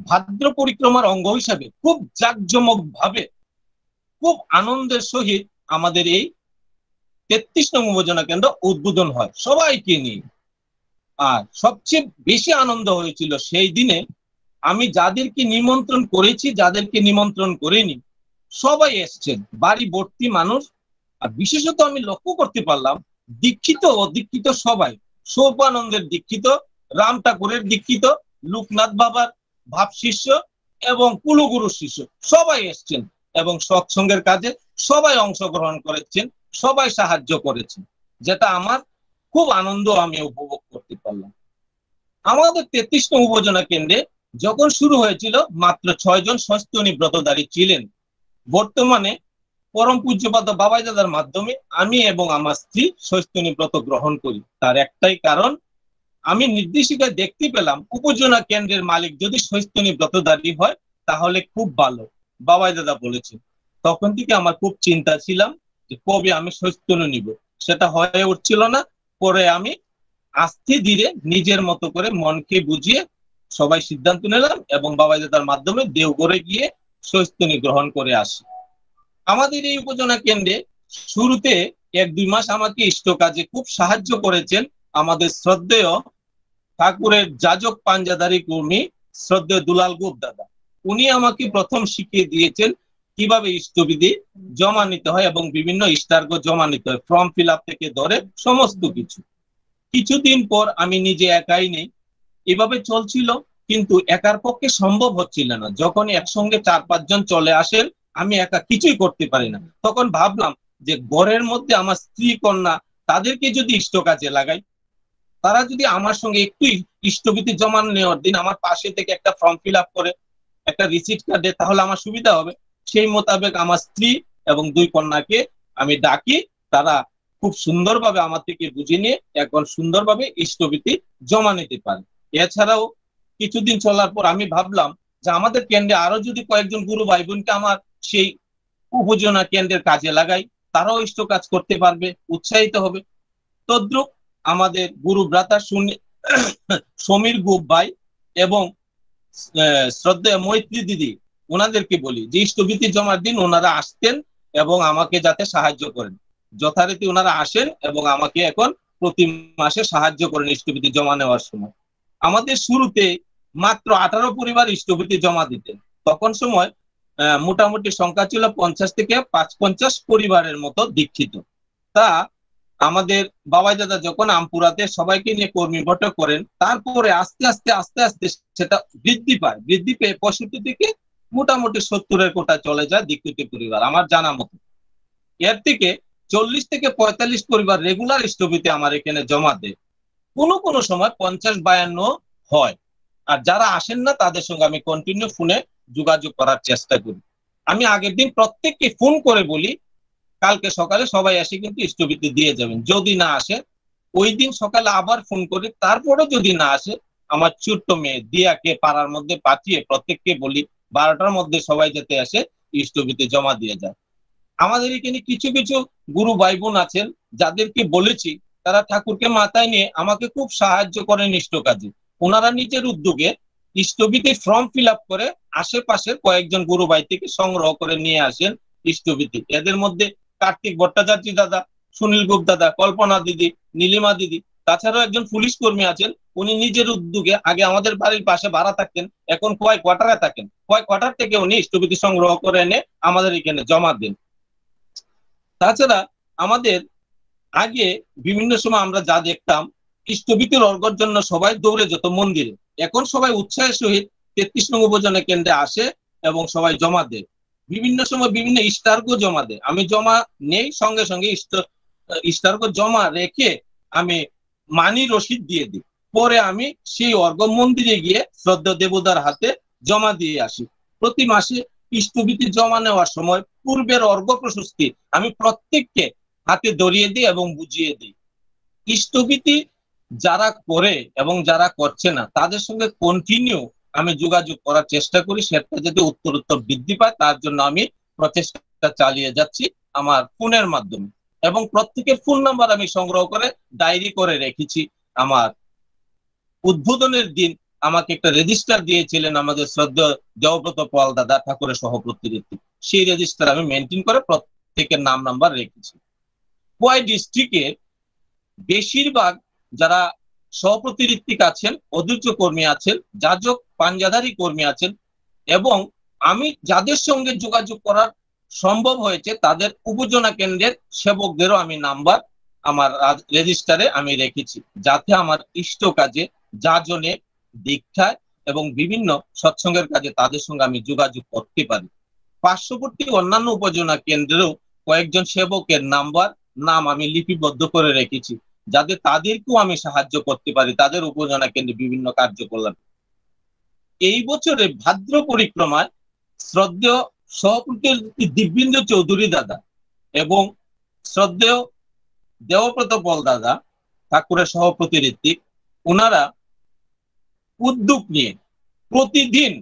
ভাদ্র পরিক্রমার অঙ্গ হিসাবে খুব জাঁকজমক ভাবে খুব আনন্দের সহিত আমাদের এই 33 নং উপজেলা কেন্দ্র উদ্বোধন হয় সবাইকে নিয়ে। আর সবচেয়ে বেশি আনন্দ হয়েছিল সেই দিনে, আমি যাদেরকে নিমন্ত্রণ করেছি, যাদেরকে নিমন্ত্রণ করিনি, সবাই এসছেন, বাড়ি ভর্তি মানুষ। আর বিশেষত আমি লক্ষ্য করতে পারলাম দীক্ষিত অদীক্ষিত সবাই, সৌপানন্দের দীক্ষিত, রাম ঠাকুরের দীক্ষিত, লোকনাথ বাবার ভাব শিষ্য এবং কুলগুরু শিষ্য সবাই এসছেন এবং সৎসঙ্গের কাজে সবাই অংশগ্রহণ করেছেন, সবাই সাহায্য করেছেন, যেটা আমার খুব আনন্দ আমি উপভোগ করতে পারলাম। আমাদের 33 নং উপজেলা কেন্দ্রে যখন শুরু হয়েছিল মাত্র 6 জন স্বস্তিনী ব্রতধারী ছিলেন। বর্তমানে পরম পূজ্যপাদ বাবাই দাদার মাধ্যমে আমি এবং আমার স্ত্রী স্বস্তিনী ব্রত গ্রহণ করি। তার একটাই কারণ, আমি নির্দেশিকায় দেখতে পেলাম উপজেলা কেন্দ্রের মালিক যদি স্বস্তিনী ব্রতধারী হয় তাহলে খুব ভালো, বাবাই দাদা বলেছেন। তখন থেকে আমার খুব চিন্তা ছিলাম যে কবে আমি স্বস্তিনী নিব, সেটা হয়ে উঠছিল না। পরে আমি আস্তে ধীরে নিজের মতো করে মনকে বুঝিয়ে সবাই সিদ্ধান্ত নিলাম এবং বাবাই দাদার মাধ্যমে দেওঘরে গিয়ে স্বস্তিনী গ্রহণ করে আসি। আমাদের এই উপজেলা কেন্দ্রে শুরুতে 1-2 মাস আমাকে ইষ্ট কাজে খুব সাহায্য করেছেন আমাদের শ্রদ্ধেয় ঠাকুরের যাজক পাঞ্জাদারি কর্মী শ্রদ্ধেয় দুলাল গোপ দাদা। উনি আমাকে প্রথম শিখিয়ে দিয়েছেন কিভাবে ইষ্টবিধি জমা নিতে হয় এবং বিভিন্ন ইষ্টার্ঘ জমা নিতে হয়, ফর্ম ফিল আপ থেকে ধরে সমস্ত কিছু। কিছুদিন পর আমি নিজে একাই নেই, এভাবে চলছিল, কিন্তু একার পক্ষে সম্ভব হচ্ছিল না। যখন একসঙ্গে 4-5 জন চলে আসেন, আমি একা কিছুই করতে পারি না। তখন ভাবলাম যে ঘরের মধ্যে আমার স্ত্রী কন্যা, তাদেরকে যদি ইষ্ট কাজে লাগাই, তারা যদি আমার সঙ্গে একটু ইষ্টবিধি জমা নেওয়ার দিন আমার পাশে থেকে একটা ফর্ম ফিল আপ করে একটা রিসিট কার্ড দেয়, তাহলে আমার সুবিধা হবে। সেই মোতাবেক আমার স্ত্রী এবং 2 কন্যাকে আমি ডাকি, তারা খুব সুন্দরভাবে আমার থেকে বুঝে নিয়ে এখন সুন্দরভাবে ইষ্টবিধি জমা নিতে পারে। এছাড়াও কিছুদিন চলার পর আমি ভাবলাম যে আমাদের কেন্দ্রে আরো যদি কয়েকজন গুরু ভাই বোনকে আমার সেই উপজেলা কেন্দ্রের কাজে লাগাই, তারাও ইষ্ট কাজ করতে পারবে, উৎসাহিত হবে। তদ্রুপ আমাদের গুরু ভ্রাতা সমীর গোপ ভাই এবং শ্রদ্ধেয় মৈত্রী দিদি, ওনাদেরকে বলি যে ইষ্টবিধি জমার দিন ওনারা আসতেন এবং আমাকে যাতে সাহায্য করেন। যথারীতি ওনারা আসেন এবং আমাকে এখন প্রতি মাসে সাহায্য করেন ইষ্টবিধি জমা নেওয়ার সময়। আমাদের শুরুতে মাত্র 18 পরিবার ইষ্টবিধি জমা দিতেন। তখন সময় মোটামুটি সংখ্যা ছিল 50 থেকে 55 পরিবারের মতো দীক্ষিত। তা আমাদের বাবাই দাদা যখন আমপুরাতে সবাইকে নিয়ে কর্মী বৈঠক করেন, তারপরে আস্তে আস্তে সেটা বৃদ্ধি পায়। বৃদ্ধি পেয়ে 65 থেকে মোটামুটি 70-এর কোটা চলে যায় দীক্ষিত পরিবার আমার জানা মতো। এর থেকে 40 থেকে 45 পরিবার রেগুলার ইষ্টবিধি আমার এখানে জমা দেয়। কোনো সময় 50-52 হয়। আর যারা আসেন না তাদের সঙ্গে আমি কন্টিনিউ ফোনে যোগাযোগ করার চেষ্টা করি। আমি আগের দিন প্রত্যেককে ফোন করে বলি কালকে সকালে সবাই এসে কিন্তু ইষ্টবিধি দিয়ে যাবেন। যদি না আসে ওই দিন সকালে আবার ফোন করি, তারপরে যদি না আসে আমার ছোট্ট মেয়ে দিয়াকে পাড়ার মধ্যে পাঠিয়ে প্রত্যেককে বলি 12টার মধ্যে সবাই যেতে আসে ইষ্টবিধি জমা দিয়ে যায়। আমাদের এখানে কিছু কিছু গুরু ভাই বোন আছেন যাদেরকে বলেছি, তারা ঠাকুরকে মাথায় নিয়ে আমাকে খুব সাহায্য করেন ইষ্ট কাজে। ওনারা নিজের উদ্যোগে ইষ্টবিধি ফর্ম ফিল আপ করে আশেপাশের কয়েকজন গুরু ভাই থেকে সংগ্রহ করে নিয়ে আসেন ইষ্টবিধি। এদের মধ্যে কার্তিক ভট্টাচার্য দাদা, সুনীল গোপ দাদা, কল্পনা দিদি, নীলিমা দিদি, তাছাড়াও একজন পুলিশ কর্মী আছেন, উনি নিজের উদ্যোগে আগে আমাদের বাড়ির পাশে ভাড়া থাকতেন, এখন কয় কোয়ার্টারে থাকেন, কয় কোয়ার্টার থেকে উনি ইষ্টবিধি সংগ্রহ করে এনে আমাদের এখানে জমা দেন। তাছাড়া আমাদের আগে বিভিন্ন সময় আমরা যা দেখতাম, ইষ্টবিধির অর্ঘ্যের জন্য সবাই দৌড়ে যেত মন্দিরে। এখন সবাই উৎসাহের সহিত 33 নং উপজেলা কেন্দ্রে আসে এবং সবাই জমা দেয়। বিভিন্ন সময় বিভিন্ন ইষ্টার্ঘ্য জমা দেয়। আমি জমা নেই, সঙ্গে সঙ্গে ইষ্টার্ঘ্য জমা রেখে আমি মানি রসিদ দিয়ে দিই। পরে আমি সেই অর্ঘ্য মন্দিরে গিয়ে শ্রদ্ধা দেবতার হাতে জমা দিয়ে আসি। প্রতি মাসে ইষ্টবিধি জমা নেওয়ার সময় পূর্বের অর্ঘ্য প্রশস্তি আমি প্রত্যেককে হাতে ধরিয়ে দিই এবং বুঝিয়ে দিই। ইষ্টবিধি যারা করে এবং যারা করছে না তাদের সঙ্গে কন্টিনিউ আমি যোগাযোগ করার চেষ্টা করি, সেটা যাতে উত্তরোত্তর বৃদ্ধি পায় তার জন্য আমি প্রচেষ্টা চালিয়ে যাচ্ছি আমার ফোনের মাধ্যমে। এবং প্রত্যেকের ফোন নাম্বার আমি সংগ্রহ করে ডায়েরি করে রেখেছি। আমার উদ্বোধনের দিন আমাকে একটা রেজিস্টার দিয়েছিলেন আমাদের শ্রদ্ধা দেবব্রত পাল দাদা, ঠাকুরের সহপ্রতিনিধি। সেই রেজিস্টার আমি মেনটেন করে প্রত্যেকের নাম নাম্বার রেখেছি। খোয়াই ডিস্ট্রিক্টের বেশিরভাগ যারা সহপ্রতিনিধিক আছেন, অধ্যক্ষ কর্মী আছেন, যাজক পাঞ্জাধারী কর্মী আছেন এবং আমি যাদের সঙ্গে যোগাযোগ করার সম্ভব হয়েছে তাদের উপজেলা কেন্দ্রের সেবকদেরও আমি নাম্বার আমার রেজিস্টারে আমি রেখেছি, যাতে আমার ইষ্ট কাজে যাজনে, দীক্ষায় এবং বিভিন্ন সৎসঙ্গের কাজে তাদের সঙ্গে আমি যোগাযোগ করতে পারি। পার্শ্ববর্তী অন্যান্য উপজেলা কেন্দ্রেও কয়েকজন সেবকের নাম আমি লিপিবদ্ধ করে রেখেছি, যাতে তাদেরকেও আমি সাহায্য করতে পারি তাদের উপজেলা কেন্দ্রে বিভিন্ন কার্যকলাপ। এই বছরে ভাদ্র পরিক্রমায় শ্রদ্ধেয় সহপ্রতিনিধি দিব্যেন্দু চৌধুরী দাদা এবং শ্রদ্ধেয় দেবব্রত পল দাদা ঠাকুরের সহপ্রতিনিধি, ওনারা উদ্যোগ নিয়ে প্রতিদিন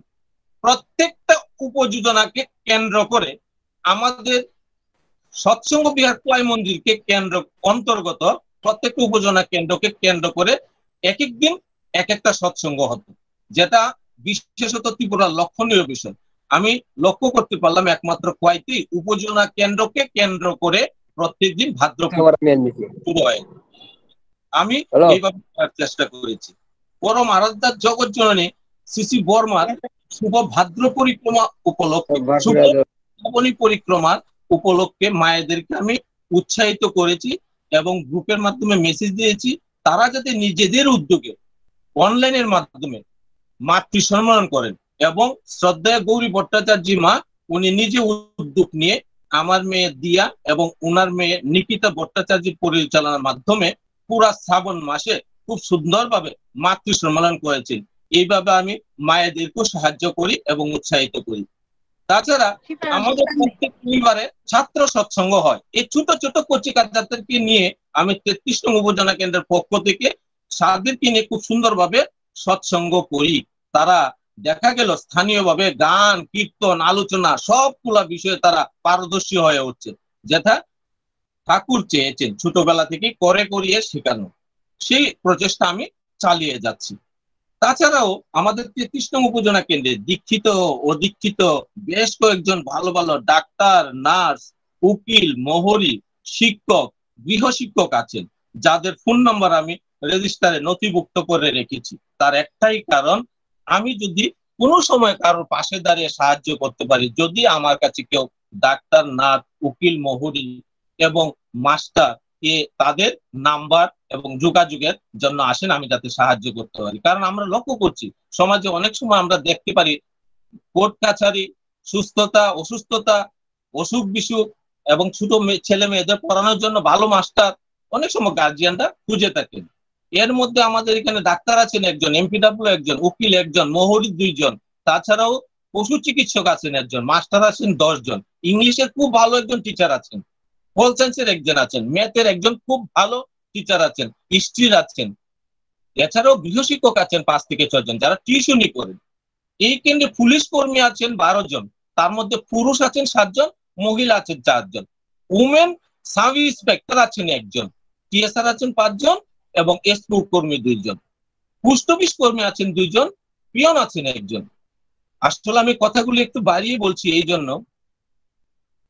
প্রত্যেকটা উপযোজনাকে কেন্দ্র করে আমাদের সৎসঙ্গ বিহার খোয়াই মন্দিরকে কেন্দ্র অন্তর্গত প্রত্যেকটা উপজেলা কেন্দ্রকে কেন্দ্র করে এক এক দিন এক একটা সৎসঙ্গ হতো, যেটা বিশেষত ত্রিপুরার লক্ষণীয় বিষয়। আমি লক্ষ্য করতে পারলাম একমাত্র খোয়াইতেই উপজেলা কেন্দ্রকে কেন্দ্র করে প্রত্যেকদিন ভাদ্র শুরু হয়। আমি এইভাবে চেষ্টা করেছি। পরম আরাধ্যা জগৎ জননী শ্রী বর্মার শুভ ভাদ্র পরিক্রমা উপলক্ষে, শুভ শ্রাবণী পরিক্রমার উপলক্ষে মায়েদেরকে আমি উৎসাহিত করেছি এবং গ্রুপের মাধ্যমে মেসেজ দিয়েছি তারা যাতে নিজেদের উদ্যোগে অনলাইনের মাধ্যমে মাতৃ সম্মান করেন। এবং শ্রদ্ধেয় গৌরী ভট্টাচার্য মা উনি নিজে উদ্যোগ নিয়ে আমার মেয়ে দিয়া এবং উনার মেয়ে নিকিতা ভট্টাচার্য পরিচালনার মাধ্যমে পুরা শ্রাবণ মাসে খুব সুন্দরভাবে মাতৃ সম্মেলন করেছেন। এইভাবে আমি মায়েদেরকেও সাহায্য করি এবং উৎসাহিত করি। তাছাড়া আমাদের প্রত্যেক পরিবারে ছাত্র সৎসঙ্গ হয়। এই ছোট ছোট কচি কাচাদেরকে নিয়ে আমি 33 নং উপজেলা কেন্দ্রের পক্ষ থেকে তাদেরকে নিয়ে খুব সুন্দরভাবে সৎসঙ্গ করি। তারা দেখা গেল স্থানীয়ভাবে গান, কীর্তন, আলোচনা সবগুলা বিষয়ে তারা পারদর্শী হয়ে উঠছে, যেটা ঠাকুর চেয়েছেন ছোটবেলা থেকে করে করিয়ে শেখানো। সেই প্রচেষ্টা আমি চালিয়ে যাচ্ছি। তাছাড়াও আমাদের 33 নং উপজেলা কেন্দ্রে দীক্ষিত অদীক্ষিত বেশ কয়েকজন ভালো ভালো ডাক্তার, নার্স, উকিল, মোহরি, শিক্ষক, গৃহশিক্ষক আছেন, যাদের ফোন নাম্বার আমি রেজিস্টারে নথিভুক্ত করে রেখেছি। তার একটাই কারণ, আমি যদি কোনো সময় কারোর পাশে দাঁড়িয়ে সাহায্য করতে পারি, যদি আমার কাছে কেউ ডাক্তার, নার্স, উকিল, মোহরি এবং মাস্টার তাদের নাম্বার এবং যোগাযোগের জন্য আসেন, আমি যাতে সাহায্য করতে পারি। কারণ আমরা লক্ষ্য করছি সমাজে অনেক সময় আমরা দেখতে পারি কোর্ট কাছারি, সুস্থতা, অসুস্থতা, অসুখ বিসুখ এবং ছোট ছেলে মেয়েদের পড়ানোর জন্য ভালো মাস্টার অনেক সময় গার্জিয়ানরা খুঁজে থাকেন। এর মধ্যে আমাদের এখানে ডাক্তার আছেন একজন, এমপিডব্লিউ একজন, উকিল একজন, মোহরি 2 জন, তাছাড়াও পশু চিকিৎসক আছেন একজন, মাস্টার আছেন 10 জন, ইংলিশের খুব ভালো একজন টিচার আছেন, হোল সায়েন্সের একজন আছেন, ম্যাথের একজন খুব ভালো টিচার আছেন, হিস্ট্রির আছেন, এছাড়াও গৃহশিক্ষক আছেন 5 থেকে 6 জন যারা টিউশনি করেন। এই কেন্দ্রে পুলিশ কর্মী আছেন 12 জন, তার মধ্যে পুরুষ আছেন 7 জন, মহিলা আছেন 4 জন, উমেন সাব ইন্সপেক্টর আছেন 1 জন, টিএসআর আছেন 5 জন এবং এসপি কর্মী 2 জন, পোস্ট অফিস কর্মী আছেন 2 জন, পিয়ন আছেন 1 জন। আসলে আমি কথাগুলি একটু বাড়িয়ে বলছি এই জন্য,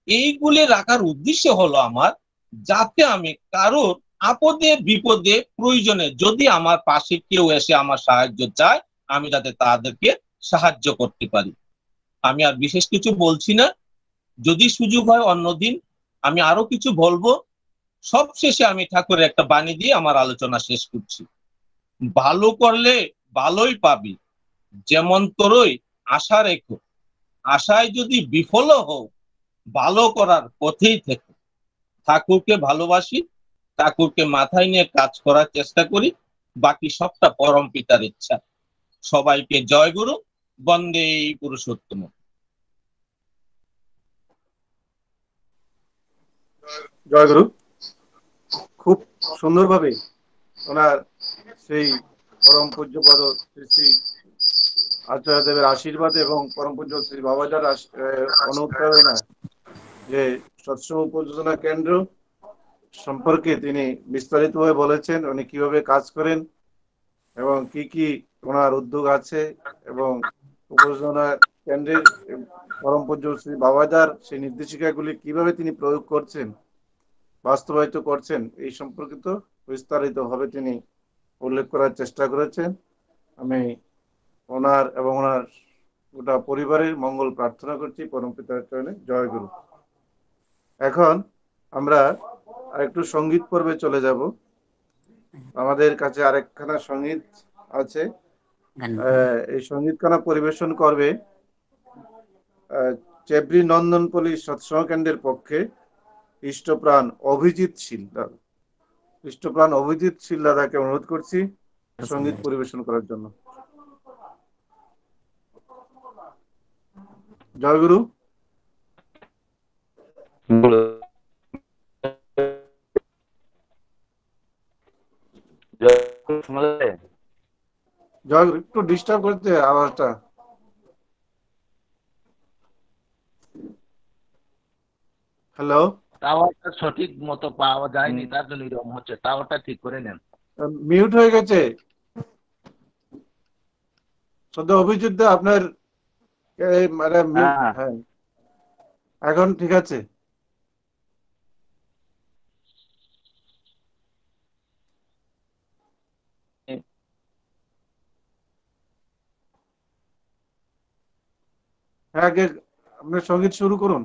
এইগুলি রাখার উদ্দেশ্য হলো আমার, যাতে আমি কারোর আপদে বিপদে প্রয়োজনে যদি আমার পাশে কেউ এসে আমার সাহায্য চায়, আমি যাতে তাদেরকে সাহায্য করতে পারি। আমি আর বিশেষ কিছু বলছি না, যদি সুযোগ হয় অন্যদিন আমি আরো কিছু বলবো। সবশেষে আমি ঠাকুরের একটা বাণী দিয়ে আমার আলোচনা শেষ করছি। ভালো করলে ভালোই পাবি, যেমন তোরই আশা রেখো, আশায় যদি বিফল হও, ভালো করার পথেই থেকো। ঠাকুরকে ভালোবাসি, ঠাকুরকে মাথায় নিয়ে কাজ করার চেষ্টা করি, বাকি সবটা পরম পিতার ইচ্ছা। সবাইকে জয় গুরু, বন্দে পুরুষোত্তম। জয় গুরু। খুব সুন্দরভাবে ওনার সেই পরম পূজ্যপদ শ্রী আচার্যদেবের আশীর্বাদ এবং পরম পূজ্য শ্রী বাবাজার অনুপ্রেরণা যে সৎসঙ্গ উপযোজনা কেন্দ্র সম্পর্কে তিনি বিস্তারিতভাবে বলেছেন, উনি কিভাবে কাজ করেন এবং কি কি ওনার উদ্যোগ আছে এবং উপযোজনা কেন্দ্রের পরম পূজ্য শ্রী বাবাজার সেই নির্দেশিকাগুলি কিভাবে তিনি প্রয়োগ করছেন, বাস্তবায়িত করছেন, এই সম্পর্কিত বিস্তারিতভাবে তিনি উল্লেখ করার চেষ্টা করেছেন। আমি ওনার এবং ওনার গোটা পরিবারের মঙ্গল প্রার্থনা করছি পরম পিতার চরণে। জয় গুরু। এখন আমরা একটু সঙ্গীত পর্বে চলে যাব। আমাদের কাছে আরেকখানা সঙ্গীত আছে। এই সঙ্গীতখানা পরিবেশন করবে চেবরি নন্দনপল্লী সৎসঙ্গ কেন্দ্রের পক্ষে ইষ্টপ্রাণ অভিজিৎ শীল দাদা। ইষ্টপ্রাণ অভিজিৎ শীল দাদাকে অনুরোধ করছি সঙ্গীত পরিবেশন করার জন্য। জয় গুরু। জয় গুরু। একটু ডিস্টার্ব করতে আওয়াজটা। হ্যালো, টাওয়ারটা সঠিক মতো পাওয়া যায়নি, তার জন্য এরকম হচ্ছে। টাওয়ারটা ঠিক করে নেন। মিউট হয়ে গেছে। সদ্য অভিযুক্ত আপনার মানে হ্যাঁ, এখন ঠিক আছে। হ্যাঁ, আগে আপনার সঙ্গীত শুরু করুন।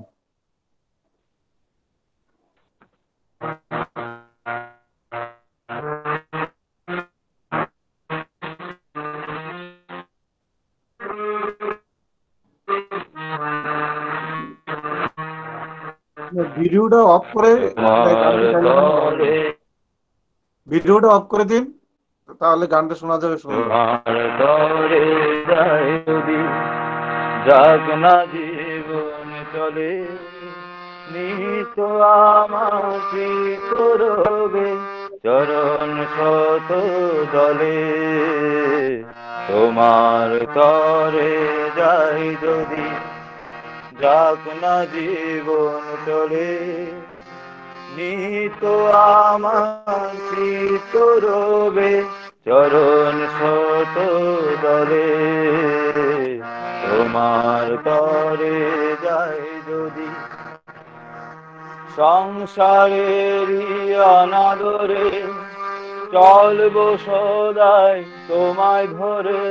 ভিডিওটা অফ করে দিন, তাহলে গানটা শোনা যাবে। যাক না জীবন চলে নিত আমাকে করবে চরণ শত দলে, তোমার তরে যাই যদি যাক না জীবন চলে নিত আমাকে করবে চরণ শত দলে, তোমার তরে যাই যদি সংসারেরই অনাদরে চলবো সদাই তোমায় ধরে,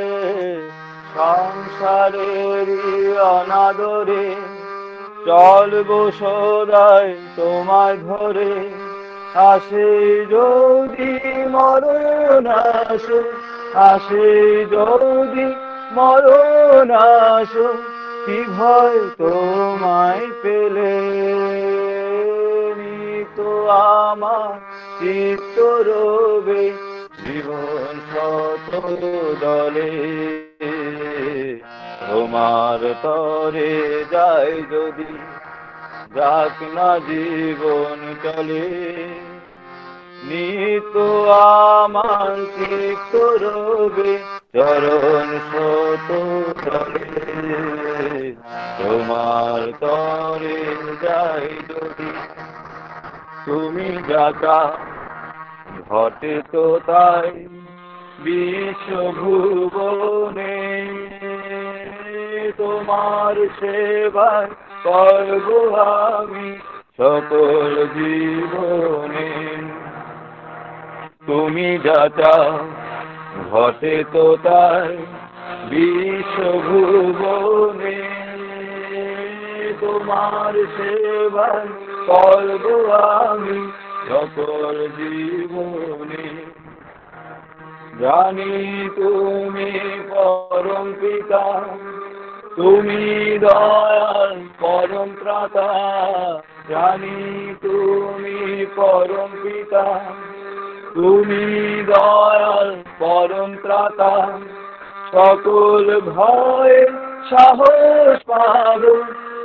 সংসারেরই অনাদরে চলবো সদাই তোমায় ধরে, আসে যদি মরণ আসো, আসে যদি মরণ আসো, কি ভয় তোমায় পেলে তো আমার চিত্ত রবে জীবন শত দলে, তোমার তরে যাই যদি যাক না জীবন চলে নিত আমার চিত্ত রবে চরণ শত দলে, তোমার তরে যাই যদি তুমি যাতা ঘটে তো তাই বিশ্বভুবনে, তোমার সেবায় করব আমি সকল জীবনে, তুমি যাতা ঘটে তো তাই বিশ্বভুবনে, তোমার সেবায় করব আমি সকল জীবনে, জানি তুমি পরম পিতা, তুমি দয়াল পরম ত্রাতা, জানি তুমি পরম পিতা, তুমি দয়াল পরম ত্রাতা, সকল ভয়ে সাহস পাব,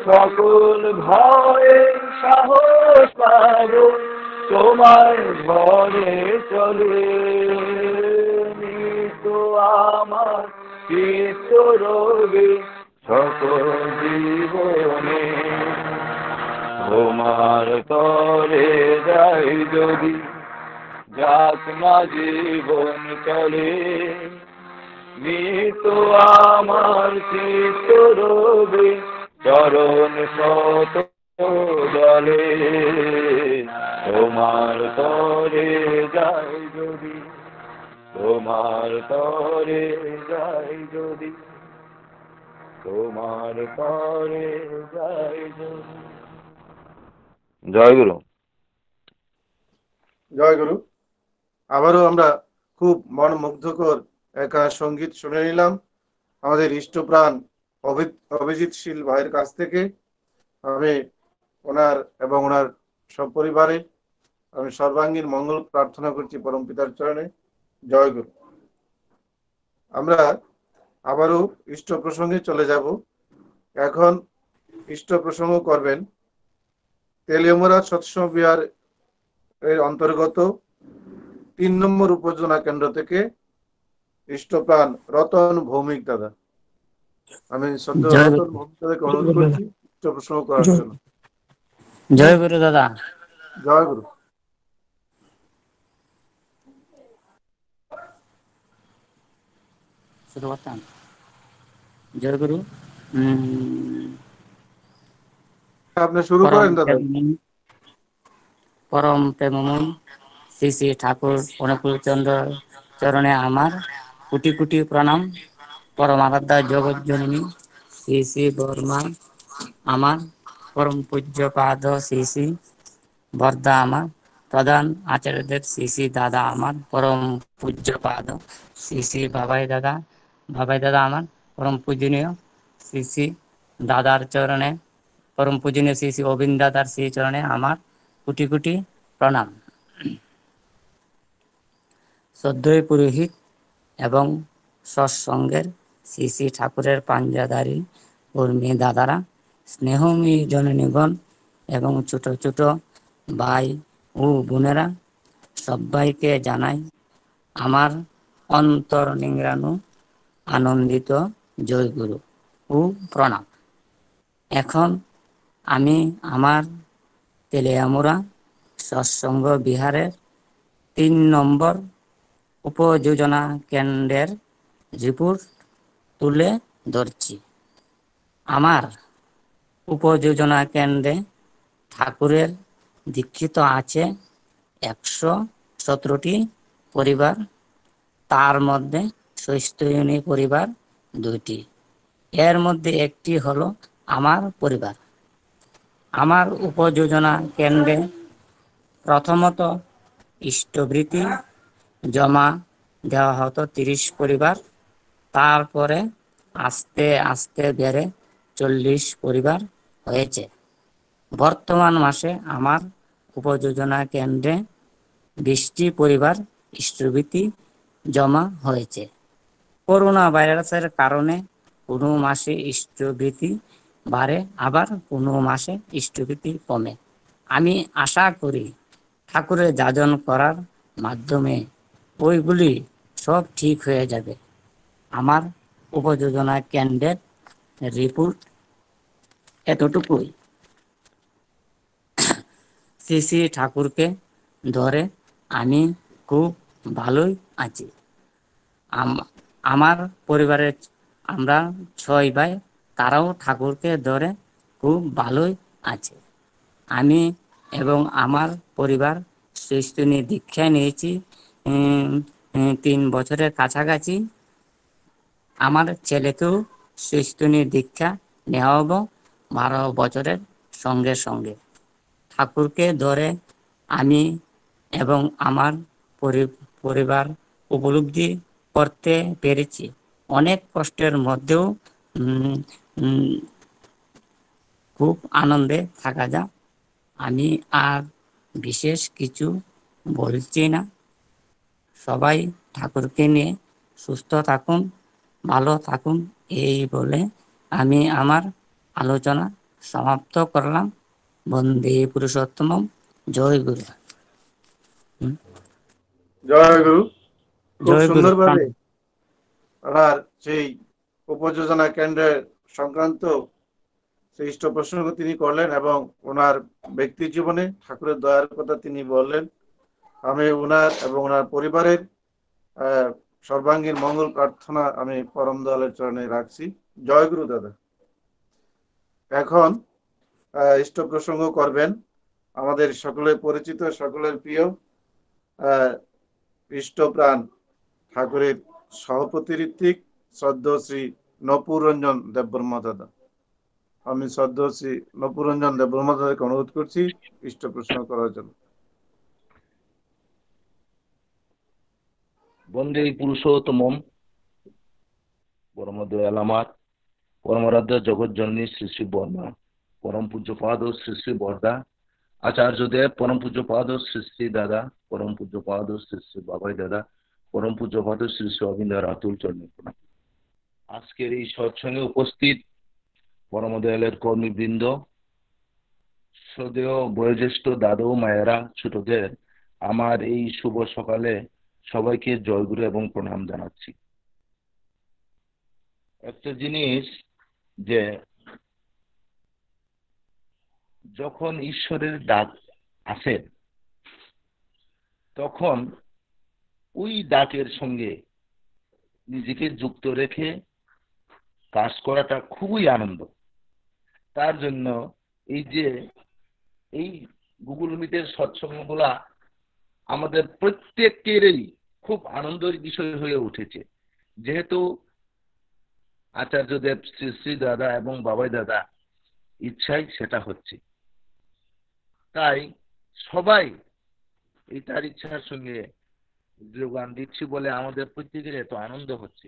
সকল ভয়ে সাহস পাব, তোমার ঘরে চলে তো আমার চিত্ত রবে সকল জীবনে, তোমার তরে যাই যদি যাক না জীবন চলে নিত আমার চিত্ত রবে চরণ শত দলে তোমার তরে যাই যদি, তোমার তরে যাই যদি, তোমার তরে যাই যদি। জয় গুরু। জয় গুরু। আবারও আমরা খুব মনোমুগ্ধকর একটা সঙ্গীত শুনে নিলাম আমাদের ইষ্টপ্রাণ অভিজিৎশীল ভাইয়ের কাছ থেকে। আমি ওনার এবং ওনার সপরিবারে আমি সর্বাঙ্গীন মঙ্গল প্রার্থনা করছি পরম পিতার চরণে। জয় গুরু। আমরা আবারও ইষ্ট প্রসঙ্গে চলে যাব। এখন ইষ্ট প্রসঙ্গ করবেন তেলিয়ামুড়া সৎসঙ্গ বিহার এর অন্তর্গত ৩ নম্বর উপজেলা কেন্দ্র থেকে ইষ্টপ্রাণ রতন ভৌমিক দাদা। আমি রতন ভৌমিক দাদাকে অনুরোধ করছি ইষ্ট প্রসঙ্গ করার জন্য। জয় গুরু দাদা। জয় গুরু। শুরু করতাম। জয় গুরু। আপনি শুরু করেন দাদা। পরম প্রেমময় শ্রী শ্রী ঠাকুর অনুকূল চন্দ্র চরণে আমার কোটি কোটি প্রণাম। পরম আরাধ্যা জগৎ জননী শ্রী শ্রী বর্মা আমার, পরম পূজ্য পাদ শ্রী শ্রী বর্দা আমার, প্রধান আচার্যদেব শ্রী শ্রী দাদা আমার, পরম পূজ্য পাদ শ্রী শ্রী বাবাই দাদা আমার, পরম পূজনীয় শ্রী শ্রী দাদার চরণে, পরম পূজনীয় শ্রী শ্রী গোবিন্দ দাদার শ্রী চরণে আমার কোটি কোটি প্রণাম। শ্রদ্ধেয় পুরোহিত এবং সৎসঙ্গের শ্রী শ্রী ঠাকুরের পাঞ্জাদারি কর্মী দাদারা, স্নেহময়ী জননীগণ এবং ছোট ছোট ভাই ও বোনেরা, সবাইকে জানাই আমার অন্তর নিংড়ানো আনন্দিত জয় গুরু ও প্রণাম। এখন আমি আমার তেলিয়ামুড়া সৎসঙ্গ বিহারের ৩ নম্বর উপযোজনা কেন্দ্রের রিপোর্ট তুলে ধরছি। আমার উপযোজনা কেন্দ্রে ঠাকুরের দীক্ষিত আছে ১১৭টি পরিবার, তার মধ্যে স্বস্তিয়নী পরিবার 2টি। এর মধ্যে একটি হলো আমার পরিবার। আমার উপযোজনা কেন্দ্রে প্রথমত ইষ্টবৃত্তি জমা দেওয়া হতো 30 পরিবার, তারপরে আস্তে আস্তে বেড়ে 40 পরিবার হয়েছে। বর্তমান মাসে আমার উপযোজনা কেন্দ্রে 20টি পরিবার ইষ্টবৃত্তি জমা হয়েছে। করোনা ভাইরাসের কারণে কোনো মাসে ইষ্টবৃত্তি বাড়ে, আবার কোনো মাসে ইষ্টবৃত্তি কমে। আমি আশা করি ঠাকুরের যাজন করার মাধ্যমে ওইগুলি সব ঠিক হয়ে যাবে। আমার উপযোজনা কেন্দ্রের রিপোর্ট এতটুকুই। শ্রী শ্রী ঠাকুরকে ধরে আমি খুব ভালোই আছি। আমার পরিবারের আমরা 6 ভাই, তারাও ঠাকুরকে ধরে খুব ভালোই আছে। আমি এবং আমার পরিবার স্বস্তিয়নী দীক্ষা নিয়েছি 3 বছরের কাছাকাছি। আমার ছেলেকেও স্বস্তিয়নী দীক্ষা নেওয়াবো 12 বছরের সঙ্গে সঙ্গে। ঠাকুরকে ধরে আমি এবং আমার পরিবার উপলব্ধি করতে পেরেছি। অনেক কষ্টের মধ্যেও খুব আনন্দে থাকা যায়। আমি আর বিশেষ কিছু বলছি না। সবাই ঠাকুরকে নিয়ে সুস্থ থাকুন, ভালো থাকুন, এই বলে আমি আমার আলোচনা সমাপ্ত করলাম। বন্দে পুরুষোত্তমম। জয় গুরু। জয় গুরু। খুব জয় গুরু। সুন্দরভাবে ওনার সেই উপযোজনা কেন্দ্রের সংক্রান্ত সেই ইষ্ট প্রসঙ্গ তিনি করলেন এবং ওনার ব্যক্তি জীবনে ঠাকুরের দয়ার কথা তিনি বললেন। আমি ওনার এবং ওনার পরিবারের সর্বাঙ্গীন মঙ্গল প্রার্থনা আমি পরম দয়ালের চরণে রাখছি। জয় গুরু দাদা। এখন ইষ্ট প্রসঙ্গ করবেন আমাদের সকলের পরিচিত, সকলের প্রিয় ইষ্টপ্রাণ ঠাকুরের সহপতি ঋত্বিক শ্রদ্ধেয় শ্রী নপুর রঞ্জন দেববর্মা দাদা। আমি শ্রদ্ধেয় শ্রী নপুর রঞ্জন দেববর্মা দাদাকে অনুরোধ করছি ইষ্ট প্রসঙ্গ করার জন্য। বন্দে পুরুষোত্তমম পরম দয়াল আমার পরমারাধ্য জগৎজননী শ্রী শ্রী বর্মা, পরম পূজ্যপাদ শ্রী শ্রী বরদা, আচার্যদেব পরম পূজ্যপাদ শ্রী শ্রী দাদা, পরম পূজ্যপাদ শ্রী শ্রী বাবাই দাদা, পরম পূজ্যপাদ শ্রী শ্রী অবিন্দার আতুল চরণে প্রণাম। আজকের এই সৎসঙ্গে উপস্থিত পরম দয়ালের কর্মীবৃন্দ, শ্রদ্ধেয় বয়োজ্যেষ্ঠ দাদা ও মায়েরা, ছোটদের আমার এই শুভ সকালে সবাইকে জয়গুরু এবং প্রণাম জানাচ্ছি। একটা জিনিস যে যখন ঈশ্বরের ডাক আসে তখন ওই ডাকের সঙ্গে নিজেকে যুক্ত রেখে কাজ করাটা খুবই আনন্দ। তার জন্য এই গুগল মিটের সৎসঙ্গগুলা আমাদের প্রত্যেকেরই খুব আনন্দের বিষয় হয়ে উঠেছে, যেহেতু আচার্যদেব শ্রী শ্রী দাদা এবং বাবাই দাদা ইচ্ছায় সেটা হচ্ছে, তাই সবাই এই তার ইচ্ছার সঙ্গে যোগদান দিচ্ছি বলে আমাদের প্রত্যেকের এত আনন্দ হচ্ছে,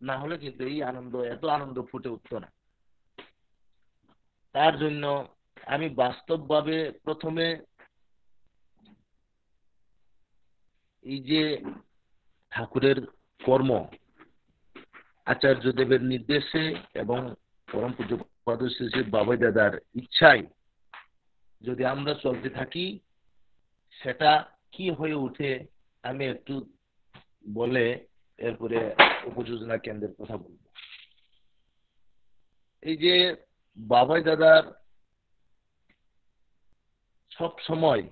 না হলে কিন্তু এই এত আনন্দ ফুটে উঠত না। তার জন্য আমি বাস্তবভাবে প্রথমে এই যে ঠাকুরের কর্ম আচার্যদেবের নির্দেশে এবং পরম পূজ্যপাদ শ্রী শ্রী বাবাই দাদার ইচ্ছায় যদি আমরা চলতে থাকি সেটা কি হয়ে উঠে আমি একটু বলে এরপরে উপযোজনা কেন্দ্রের কথা বলব। এই যে বাবাই দাদার সব সময়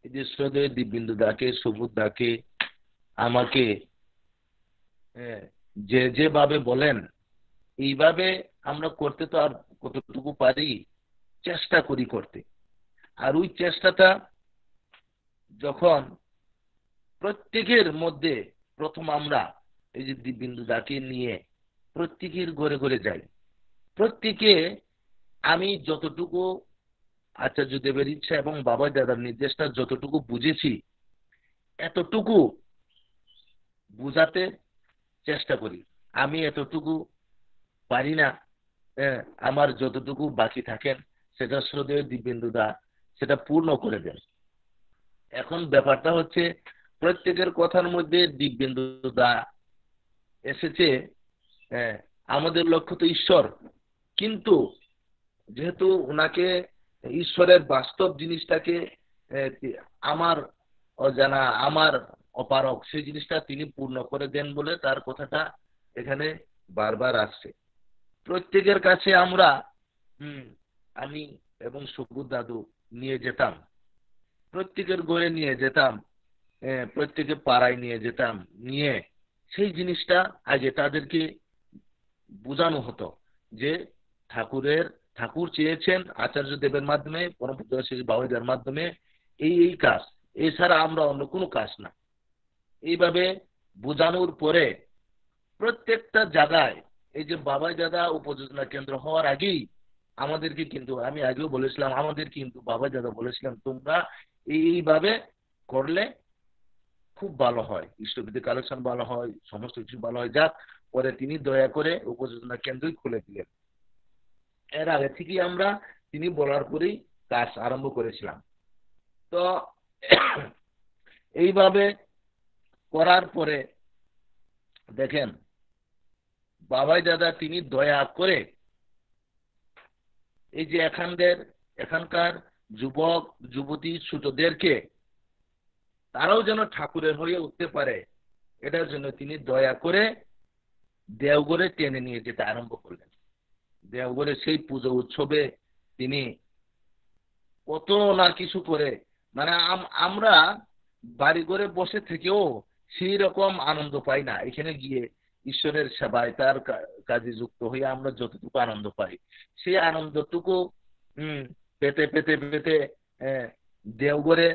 এই যে শ্রদ্ধেয় দিব্যেন্দু দাকে, সুবোধ দাকে, আমাকে যেভাবে বলেন এইভাবে আমরা করতে তো আর কতটুকু পারি, চেষ্টা করি করতে। আর ওই চেষ্টাটা যখন প্রত্যেকের মধ্যে প্রথম আমরা এই যে দিব্যেন্দু দাকে নিয়ে প্রত্যেকের ঘরে ঘরে যাই, প্রত্যেকে আমি যতটুকু আচার্যদেবের ইচ্ছা এবং বাবাই দাদার নির্দেশটা যতটুকু বুঝেছি এতটুকু বুঝাতে চেষ্টা করি। আমি এতটুকু পারি না, আমার যতটুকু বাকি থাকেন সেটা শ্রদ্ধেয় দিব্যেন্দু দা সেটা পূর্ণ করে দেন। এখন ব্যাপারটা হচ্ছে প্রত্যেকের কথার মধ্যে দিব্যেন্দু দা এসেছে, আমাদের লক্ষ্য তো ঈশ্বর, কিন্তু যেহেতু ওনাকে ঈশ্বরের বাস্তব জিনিসটাকে আমার অজানা, আমার অপারক, সেই জিনিসটা তিনি পূর্ণ করে দেন বলে তার কথাটা এখানে বারবার আসছে। প্রত্যেকের কাছে আমরা আমি এবং সুবোধ দাদু নিয়ে যেতাম, প্রত্যেকের ঘরে নিয়ে যেতাম, প্রত্যেকের পাড়ায় নিয়ে যেতাম, নিয়ে সেই জিনিসটা আগে তাদেরকে বোঝানো হতো যে ঠাকুর চেয়েছেন আচার্য দেবের মাধ্যমে, পরম পূজ্য শ্রী বাবাইদার মাধ্যমে এই কাজ, এছাড়া আমরা অন্য কোনো কাজ না। এইভাবে বোঝানোর পরে প্রত্যেকটা জায়গায় এই যে বাবাই দাদা উপযোজনা কেন্দ্র হওয়ার আগেই আমাদেরকে কিন্তু, আমি আগেও বলেছিলাম, আমাদের কিন্তু বাবাই দাদা বলেছিলাম তোমরা এইভাবে করলে খুব ভালো হয়, ইষ্টবিধি কালেকশন ভালো হয়, সমস্ত কিছু ভালো হয়। যাক, পরে তিনি দয়া করে উপযোজনা কেন্দ্রই খুলে দিলেন। এর আগে থেকেই আমরা তিনি বলার পরেই কাজ আরম্ভ করেছিলাম। তো এইভাবে করার পরে দেখেন বাবাই দাদা তিনি দয়া করে এই যে এখানকার যুবক যুবতী ছোটদেরকে তারাও যেন ঠাকুরের হয়ে উঠতে পারে, এটার জন্য তিনি দয়া করে দেওঘরে টেনে নিয়ে যেতে আরম্ভ করলেন। দেওঘরে সেই পুজো উৎসবে তিনি কত না কিছু করে, মানে আমরা বাড়ি ঘরে বসে থেকেও সেই রকম আনন্দ পাই না। এখানে গিয়ে ঈশ্বরের সেবায় তার কাজে যুক্ত হয়ে আমরা যতটুকু আনন্দ পাই, সেই আনন্দটুকু পেতে পেতে পেতে দেওঘরে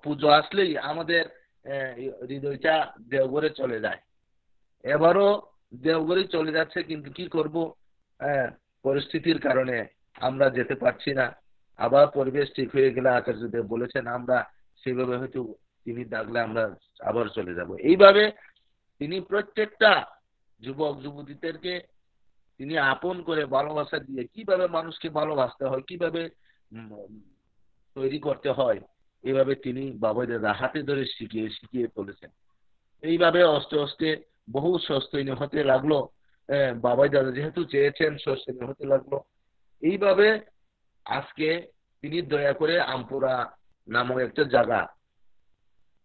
পুজো আসলেই আমাদের হৃদয়টা দেওঘরে চলে যায়। এবারও দেওঘরে চলে যাচ্ছে, কিন্তু কি করব, পরিস্থিতির কারণে আমরা যেতে পারছি না। আবার পরিবেশ ঠিক হয়ে গেলে আচার্যদেব বলেছেন আমরা সেভাবে হয়তো তিনি ডাকলে আমরা আবার চলে যাব। এইভাবে তিনি প্রত্যেকটা যুবক যুবতীদেরকে তিনি আপন করে ভালোবাসা দিয়ে কিভাবে মানুষকে ভালোবাসতে হয়, কিভাবে তৈরি করতে হয়, এইভাবে তিনি বাবাদের হাতে ধরে শিখিয়ে চলেছেন। এইভাবে আস্তে আস্তে বহু সস্তীর্ণ হতে লাগলো। বাবাই দাদা যেহেতু চেয়েছেন সস্তীর্ণ হতে লাগলো। এইভাবে আজকে তিনি দয়া করে আমপুরা নামক একটা জায়গা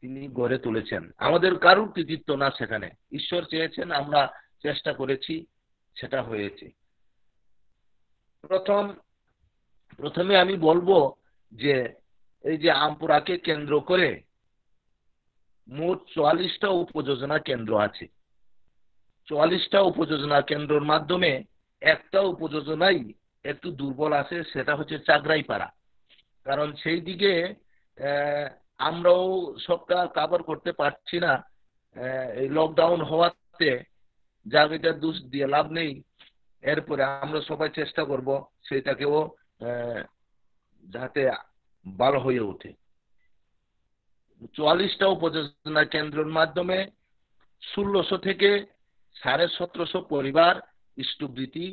তিনি গড়ে তুলেছেন। আমাদের কারুর কৃতিত্ব না, সেখানে ঈশ্বর চেয়েছেন, আমরা চেষ্টা করেছি, সেটা হয়েছে। প্রথমে আমি বলবো যে এই যে আমপুরাকে কেন্দ্র করে মোট 44টা উপযোজনা কেন্দ্র আছে। 44টা উপযোজনা কেন্দ্রের মাধ্যমে একটা উপযোজনাই একটু দুর্বল আছে, সেটা হচ্ছে চাকরাইপাড়া। কারণ সেই দিকে আমরাও সবটা কভার করতে পারছি না। এই লকডাউন হওয়াতে জায়গাটা দোষ দিয়ে লাভ নেই। এরপরে আমরা সবাই চেষ্টা করব সেটাকেও যাতে ভালো হয়ে ওঠে। 44টা উপযোজনা কেন্দ্রের মাধ্যমে 1600 থেকে 1750 পরিবার ইষ্টবৃত্তি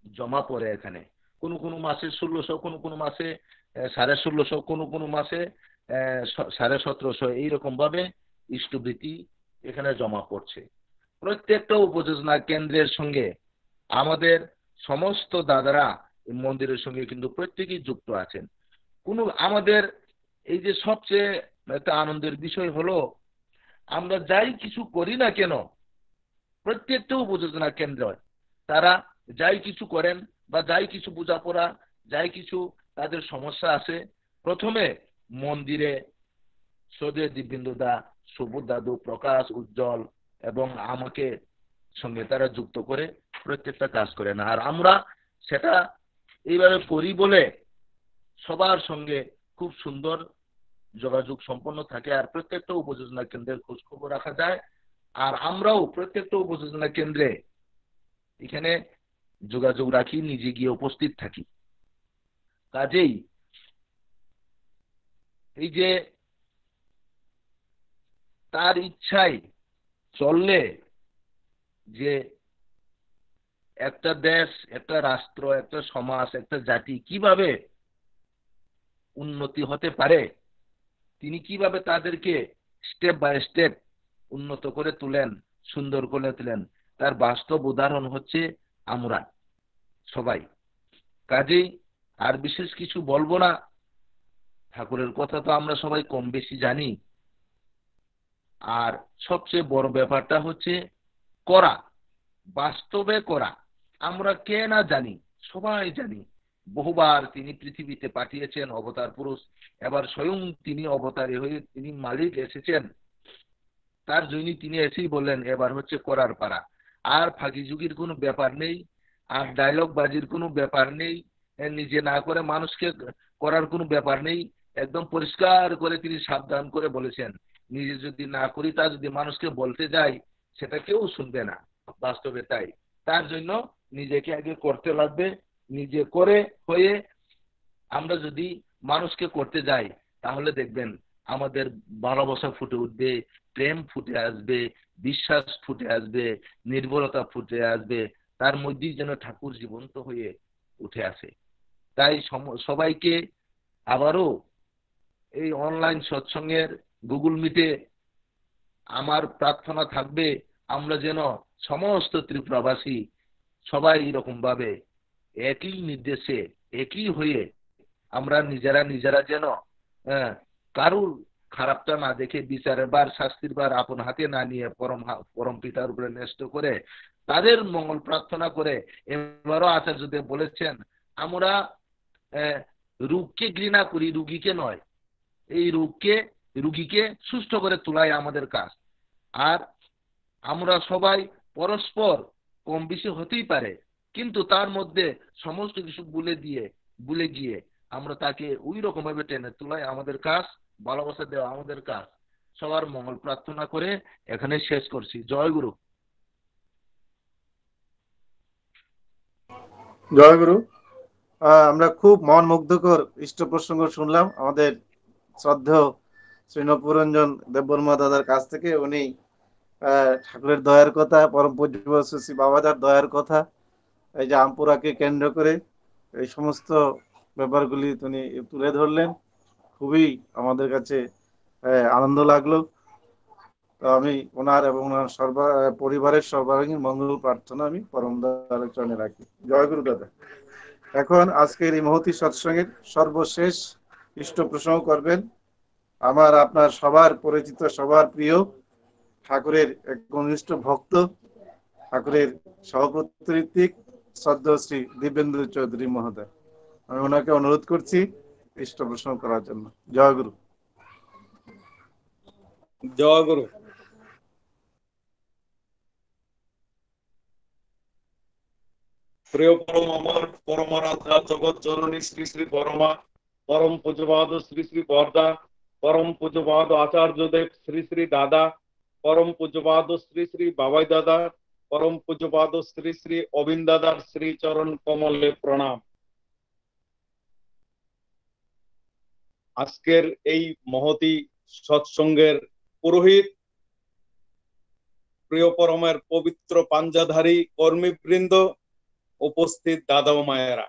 জমা পড়ে এখানে। কোনো মাসে 1600, কোনো মাসে 1650, কোনো মাসে 1750, এইরকম ভাবে ইষ্টবৃত্তি এখানে জমা পড়ছে। প্রত্যেকটা উপযোজনা কেন্দ্রের সঙ্গে আমাদের সমস্ত দাদারা মন্দিরের সঙ্গে কিন্তু প্রত্যেকেই যুক্ত আছেন। আমাদের এই যে সবচেয়ে একটা আনন্দের বিষয় হলো, আমরা যাই কিছু করি না কেন প্রত্যেকটা উপযোজনা কেন্দ্র তারা যাই কিছু করেন বা যাই কিছু বোঝাপড়া, যাই কিছু তাদের সমস্যা আছে, প্রথমে মন্দিরে সদে দিব্যেন্দুদা, সুবোধ দাদু, প্রকাশ, উজ্জ্বল এবং আমাকে সঙ্গে তারা যুক্ত করে প্রত্যেকটা কাজ করেন। আর আমরা সেটা এইভাবে করি বলে সবার সঙ্গে খুব সুন্দর যোগাযোগ সম্পন্ন থাকে। আর প্রত্যেকটা উপযোজনা কেন্দ্রের খোঁজ খবর রাখা যায়। আর আমরাও প্রত্যেকটা উপযোজনা কেন্দ্রে এখানে যোগাযোগ রাখি, নিজে গিয়ে উপস্থিত থাকি। কাজেই এই যে তার ইচ্ছায় চললে যে একটা দেশ, একটা রাষ্ট্র, একটা সমাজ, একটা জাতি কিভাবে উন্নতি হতে পারে, তিনি কিভাবে তাদেরকে স্টেপ বাই স্টেপ উন্নত করে তুলেন, সুন্দর করে তুলেন, তার বাস্তব উদাহরণ হচ্ছে আমরা সবাই। কাজেই আর বিশেষ কিছু বলবো না। ঠাকুরের কথা তো আমরা সবাই কম বেশি জানি। আর সবচেয়ে বড় ব্যাপারটা হচ্ছে করা, বাস্তবে করা। আমরা কে না জানি, সবাই জানি বহুবার তিনি পৃথিবীতে পাঠিয়েছেন অবতার পুরুষ। এবার স্বয়ং তিনি অবতারে হয়ে তিনি মালিক এসেছেন, তার জন্য তিনি এসেই বললেন এবার হচ্ছে করার পারা। আর ফাঁকি ঝুঁকির কোনো ব্যাপার নেই, আর ডায়লগ বাজির কোনো ব্যাপার নেই, নিজে না করে মানুষকে করার কোনো ব্যাপার নেই। একদম পরিষ্কার করে তিনি সাবধান করে বলেছেন, নিজে যদি না করি তা যদি মানুষকে বলতে যাই সেটা কেউ শুনবে না। বাস্তবে তাই। তার জন্য নিজেকে আগে করতে লাগবে। নিজে করে হয়ে আমরা যদি মানুষকে করতে যাই তাহলে দেখবেন আমাদের ভালোবাসা ফুটে উঠবে, প্রেম ফুটে আসবে, বিশ্বাস ফুটে আসবে, নির্ভরতা ফুটে আসবে। তার মধ্যেই যেন ঠাকুর জীবন্ত হয়ে উঠে আসে। তাই সবাইকে আবারও এই অনলাইন সৎসঙ্গের গুগল মিটে আমার প্রার্থনা থাকবে, আমরা যেন সমস্ত ত্রিপুরাবাসী সবাই এরকম ভাবে একই নির্দেশে একই হয়ে আমরা নিজেরা যেন কারুর খারাপটা না দেখে বিচারের বার শাস্তির বার আপন হাতে না নিয়ে পরম পিতার উপরে ন্যস্ত করে তাদের মঙ্গল প্রার্থনা করে। এবারও আচার্যদেব বলেছেন আমরা রোগকে ঘৃণা করি, রুগীকে নয়। এই রোগীকে সুস্থ করে তোলাই আমাদের কাজ। আর আমরা সবাই পরস্পর কম বেশি হতেই পারে, কিন্তু তার মধ্যে সমস্ত কিছু ভুলে গিয়ে আমরা তাকে ওই রকম ভাবে টেনে তোলাই আমাদের কাজ, ভালোবাসা দেওয়া আমাদের কাজ। সবার মঙ্গল প্রার্থনা করে এখানে শেষ করছি। জয় গুরু। জয় গুরু। আমরা খুব মন মুগ্ধকর ইষ্ট প্রসঙ্গ শুনলাম আমাদের শ্রদ্ধেয় শ্রী নবপুরঞ্জন দেববর্মা দাদার কাছ থেকে। উনি ঠাকুরের দয়ার কথা, পরম পূজ্য শ্রী বাবাজার দয়ার কথা, এই যে আমপুরাকে কেন্দ্র করে এই সমস্ত ব্যাপারগুলি তিনি তুলে ধরলেন। খুবই আমাদের কাছে আনন্দ লাগলো। তো আমি ওনার এবং ওনার পরিবারের সর্বাঙ্গীন মঙ্গল প্রার্থনা আমি পরম দয়ার চরণে রাখি। জয় গুরু দাদা। এখন আজকের এই মহতী সৎসঙ্গের সর্বশেষ ইষ্ট প্রসঙ্গ করবেন আমার আপনার সবার পরিচিত, সবার প্রিয় ঠাকুরের এক ঘনিষ্ঠ ভক্ত, ঠাকুরের সহপত্রিক শ্রদ্ধেয় শ্রী দিব্যেন্দু চৌধুরী মহোদয়। আমি ওনাকে অনুরোধ করছি ইষ্ট প্রসঙ্গ করার জন্য। জয় গুরু। জয় গুরু। প্রিয় পরম অমর পরমারাধ্যা জগৎ জননী শ্রী শ্রী পরম পূজ্যপাদ শ্রী শ্রী বরদা, পরম পূজ্যপাদ আচার্যদেব শ্রী শ্রী দাদা, পরম পূজ্যপাদ শ্রী শ্রী বাবাই দাদা, পরম পূজ্যপাদ শ্রী শ্রী অবিন দাদার শ্রী চরণ কমলে প্রণাম। আজকের এই মহতী সৎসঙ্গের পুরোহিত, প্রিয় পরমের পবিত্র পাঞ্জাধারী কর্মীবৃন্দ, উপস্থিত দাদা ও মায়েরা,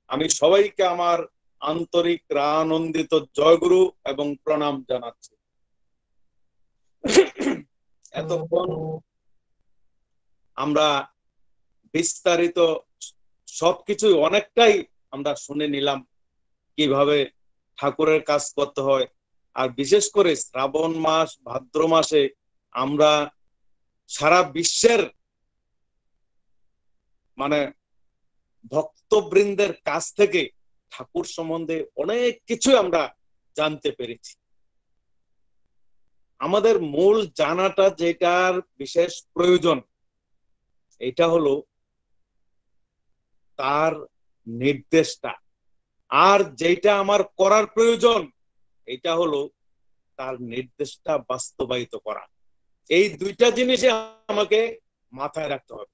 আমি সবাইকে আমার আন্তরিক আনন্দিত জয়গুরু এবং প্রণাম জানাচ্ছি। এতক্ষণ আমরা বিস্তারিত সবকিছু অনেকটাই আমরা শুনে নিলাম, কিভাবে ঠাকুরের কাজ করতে হয়। আর বিশেষ করে শ্রাবণ মাস, ভাদ্র মাসে আমরা সারা বিশ্বের মানে ভক্তবৃন্দের কাছ থেকে ঠাকুর সম্বন্ধে অনেক কিছু আমরা জানতে পেরেছি। আমাদের মূল জানাটা যেটার বিশেষ প্রয়োজন, এটা হলো তার নির্দেশটা। আর যেটা আমার করার প্রয়োজন, এটা হলো তার নির্দেশটা বাস্তবায়িত করা। এই দুইটা জিনিসে আমাকে মাথায় রাখতে হবে।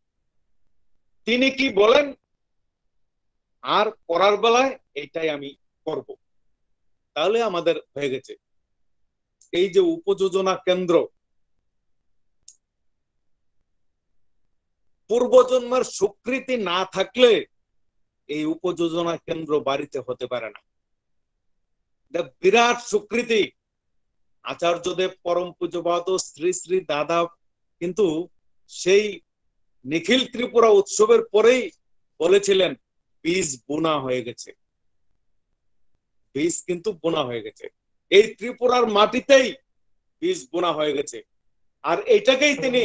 তিনি কি বলেন আর করার বেলায় এইটাই আমি করব, তাহলে আমাদের হয়ে গেছে। এই যে উপযোজনা কেন্দ্র, পূর্বজন্মের স্বীকৃতি না থাকলে এই উপযোজনা কেন্দ্র বাড়িতে হতে পারে না। বিরাট স্বীকৃতি। আচার্যদেব পরম পূজ্যপাদ শ্রী শ্রী দাদা কিন্তু সেই নিখিল ত্রিপুরা উৎসবের পরেই বলেছিলেন বীজ বোনা হয়ে গেছে, বীজ কিন্তু বোনা হয়ে গেছে। এই ত্রিপুরার মাটিতেই বীজ বোনা হয়ে গেছে। আর এইটাকেই তিনি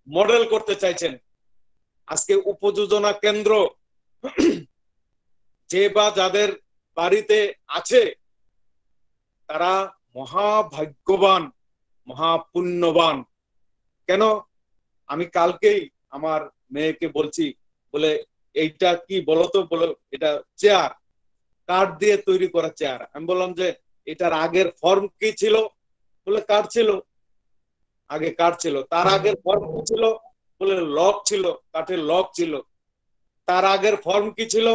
মডেল করতে চাইছেন। আজকে উপযোজনা কেন্দ্র যে বা যাদের বাড়িতে আছে, তারা মহাভাগ্যবান, মহাপুণ্যবান। কেন? আমি কালকেই আমার মেয়েকে বলছি, বলে এইটা কি বলতো, বলে এটা চেয়ার, কাঠ দিয়ে তৈরি করা চেয়ার। আমি বললাম যে এটার আগের ফর্ম কি ছিল? বলে কাঠ ছিল, আগে কাঠ ছিল। তার আগের ফর্ম কি ছিল? বলে লক ছিল, কাঠের লক ছিল। তার আগের ফর্ম কি ছিল?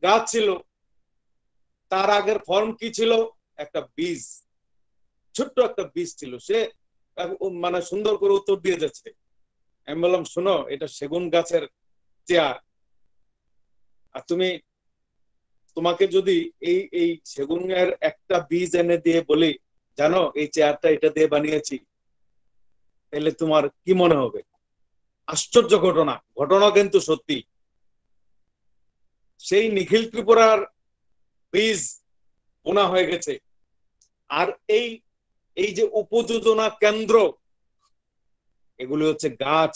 গাছ ছিল। তার আগের ফর্ম কি ছিল? একটা বীজ, ছোট্ট একটা বীজ ছিল। সে মানে সুন্দর করে উত্তর দিয়ে যাচ্ছে। আমি বললাম শোনো, এটা সেগুন গাছের চেয়ার। আর তোমাকে যদি এই সেগুনের একটা বীজ এনে দিয়ে বলি, জানো এই চেয়ারটা এটা দিয়ে বানিয়েছি, তাহলে তোমার কি মনে হবে? আশ্চর্য ঘটনা, ঘটনা কিন্তু সত্যি। সেই নিখিল ত্রিপুরার বীজ বোনা হয়ে গেছে। আর এই যে উপযোজনা কেন্দ্র, এগুলি হচ্ছে গাছ,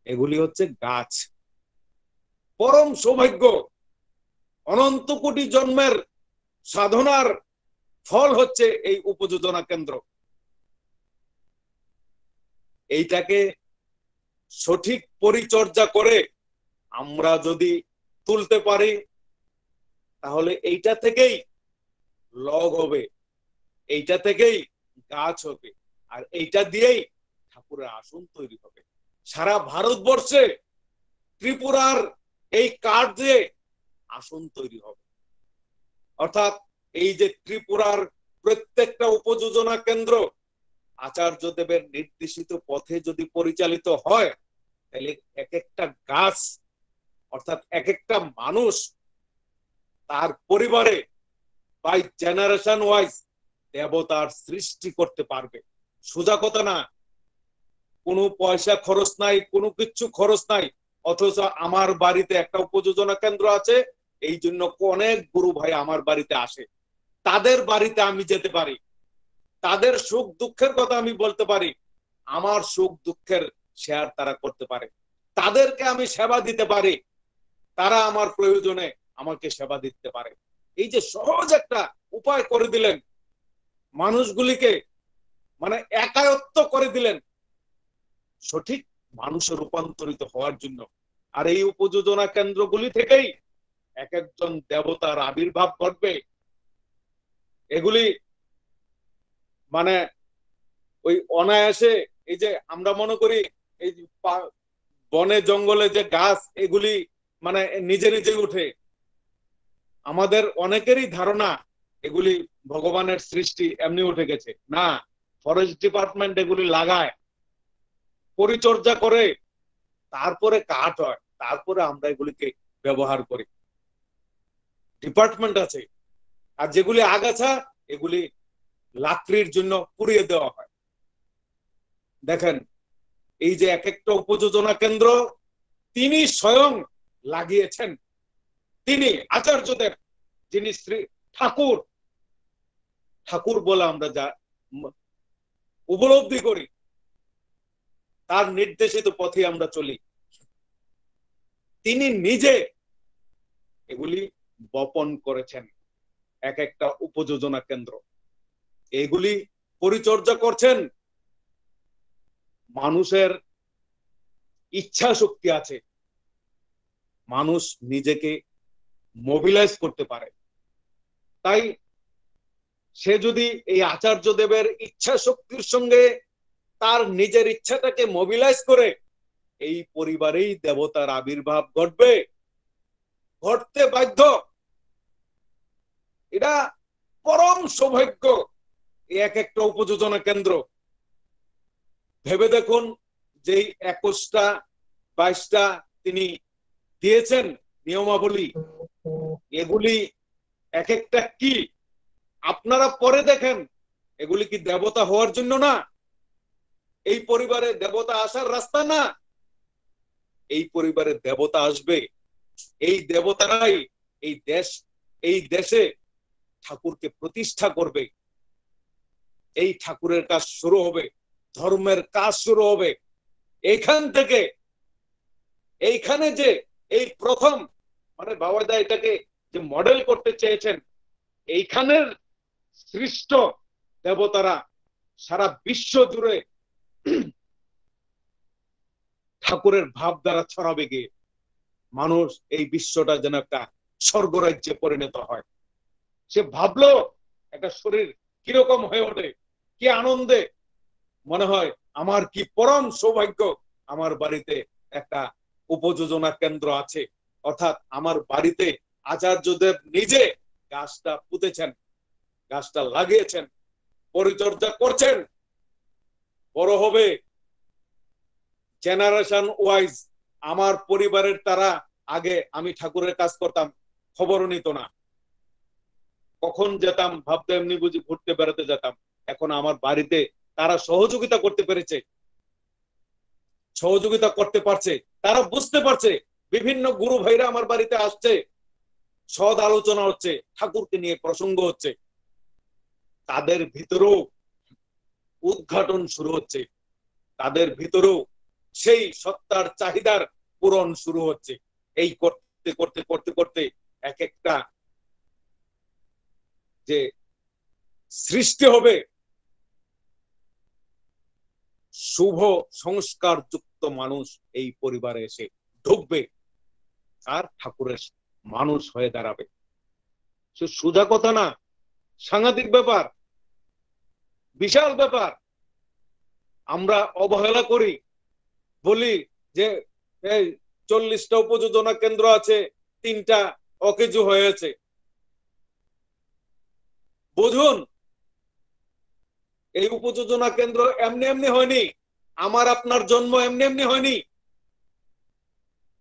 এগুলি হচ্ছে গাছ। পরম সৌভাগ্য, অনন্ত কোটি জন্মের সাধনার ফল হচ্ছে এই উপযোজনা কেন্দ্র। এইটাকে সঠিক পরিচর্যা করে আমরা যদি তুলতে পারি তাহলে এইটা থেকেই লগ হবে, এইটা থেকেই গাছ হবে, আর এইটা দিয়েই ঠাকুরের আসন তৈরি হবে। সারা ভারতবর্ষে ত্রিপুরার এই কাঠ দিয়ে আসন তৈরি হবে। অর্থাৎ এই যে ত্রিপুরার প্রত্যেকটা উপযোজনা কেন্দ্র আচার্যদেবের নির্দেশিত পথে যদি পরিচালিত হয়, তাহলে এক একটা গাছ অর্থাৎ এক একটা মানুষ তার পরিবারে বাই জেনারেশন ওয়াইজ দেবতার সৃষ্টি করতে পারবে। সোজা কথা না, কোনো পয়সা খরচ নাই, কোনো কিছু খরচ নাই, অথচ আমার বাড়িতে একটা উপযোজনা কেন্দ্র আছে, এই জন্য অনেক গুরু ভাই আমার বাড়িতে আসে, তাদের বাড়িতে আমি যেতে পারি, তাদের সুখ দুঃখের কথা আমি বলতে পারি, আমার সুখ দুঃখের শেয়ার তারা করতে পারে, তাদেরকে আমি সেবা দিতে পারি, তারা আমার প্রয়োজনে আমাকে সেবা দিতে পারে। এই যে সহজ একটা উপায় করে দিলেন, মানুষগুলিকে মানে একায়ত্ত করে দিলেন সঠিক মানুষে রূপান্তরিত হওয়ার জন্য। আর এই উপযোজনা কেন্দ্রগুলি থেকেই এক একজন দেবতার আবির্ভাব ঘটবে। এগুলি মানে ওই অনায়াসে, এই যে আমরা মনে করি এই বনে জঙ্গলে যে গাছ এগুলি মানে নিজে নিজে উঠে, আমাদের অনেকেরই ধারণা এগুলি ভগবানের সৃষ্টি এমনি উঠে গেছে। না, ফরেস্ট ডিপার্টমেন্ট এগুলি লাগায়, পরিচর্যা করে, তারপরে কাঠ হয়, তারপরে আমরা এগুলিকে ব্যবহার করি, ডিপার্টমেন্ট আছে। আর যেগুলি আগাছা এগুলি লাকড়ির জন্য পুড়িয়ে দেওয়া হয়। দেখেন এই যে এক একটা উপযোজনা কেন্দ্র তিনি স্বয়ং লাগিয়েছেন, তিনি আচার্যদেব, যিনি শ্রী ঠাকুর, ঠাকুর বলে আমরা যা উপলব্ধি করি, তার নির্দেশিত পথে আমরা চলি, তিনি নিজে এগুলি বপন করেছেন। এক একটা উপযোজনা কেন্দ্র এগুলি পরিচর্যা করছেন। মানুষের ইচ্ছা শক্তি আছে, মানুষ নিজেকে মোবিলাইজ করতে পারে, তাই সে যদি এই আচার্য দেবের ইচ্ছা শক্তির সঙ্গে তার নিজের ইচ্ছাটাকে মোবিলাইজ করে, এই পরিবারেই দেবতার আবির্ভাব ঘটবে, ঘটতে বাধ্য। এটা পরম সৌভাগ্য এক একটা উপযোজনা কেন্দ্র। ভেবে দেখুন যে 21টা 22টা তিনি দিয়েছেন নিয়মাবলী, এগুলি এক একটা কি আপনারা পরে দেখেন, এগুলি কি দেবতা হওয়ার জন্য না, এই পরিবারে দেবতা আসার রাস্তা না, এই পরিবারে দেবতা আসবে, এই দেবতারাই এই দেশে ঠাকুরকে প্রতিষ্ঠা করবে, এই ঠাকুরের কাজ শুরু হবে, ধর্মের কাজ শুরু হবে এইখান থেকে। এইখানে যে এই প্রথম মানে বাবাদা এটাকে যে মডেল করতে চেয়েছেন, এইখানের সৃষ্ট দেবতারা সারা বিশ্ব জুড়ে ঠাকুরের ভাব দ্বারা ছড়াবে গিয়ে, মানুষ এই বিশ্বটা যেন একটা স্বর্গরাজ্যে পরিণত হয়। সে ভাবলো একটা শরীর কিরকম হয়ে ওঠে, কি আনন্দে মনে হয় আমার কি পরম সৌভাগ্য, আমার বাড়িতে একটা উপযোজনা কেন্দ্র আছে। অর্থাৎ আমার বাড়িতে আচার্যদেব নিজে গাছটা পুঁতেছেন, গাছটা লাগিয়েছেন, পরিচর্যা করছেন, বড় হবে জেনারেশন ওয়াইজ। আমার পরিবারের তারা আগে আমি ঠাকুরের কাজ করতাম, খবরও নিত না, কখন যেতাম ভাবতে এমনি বুঝি ঘুরতে বেড়াতে যেতাম। এখন আমার বাড়িতে তারা সহযোগিতা করতে পেরেছে, সহযোগিতা করতে পারছে, তারা বুঝতে পারছে। বিভিন্ন গুরু ভাইরা আমার বাড়িতে আসছে, সদ আলোচনা হচ্ছে, ঠাকুরকে নিয়ে প্রসঙ্গ হচ্ছে, তাদের ভিতরেও উদ্ঘাটন শুরু হচ্ছে, তাদের ভিতরেও সেই সত্তার চাহিদার পূরণ শুরু হচ্ছে। এই করতে করতে করতে করতে এক একটা যে সৃষ্টি হবে শুভ সংস্কার যুক্ত মানুষ এই পরিবারে এসে ঢুকবে আর ঠাকুরের মানুষ হয়ে দাঁড়াবে। সে সোজা কথা না, সাংঘাতিক ব্যাপার, বিশাল ব্যাপার। আমরা অবহেলা করি, বলি যে এই 40টা উপযোজনা কেন্দ্র আছে, 3টা অকেজু হয়েছে। বুঝুন, এই উপযোজনা কেন্দ্র এমনি এমনি হয়নি, আমার আপনার জন্ম এমনি এমনি হয়নি,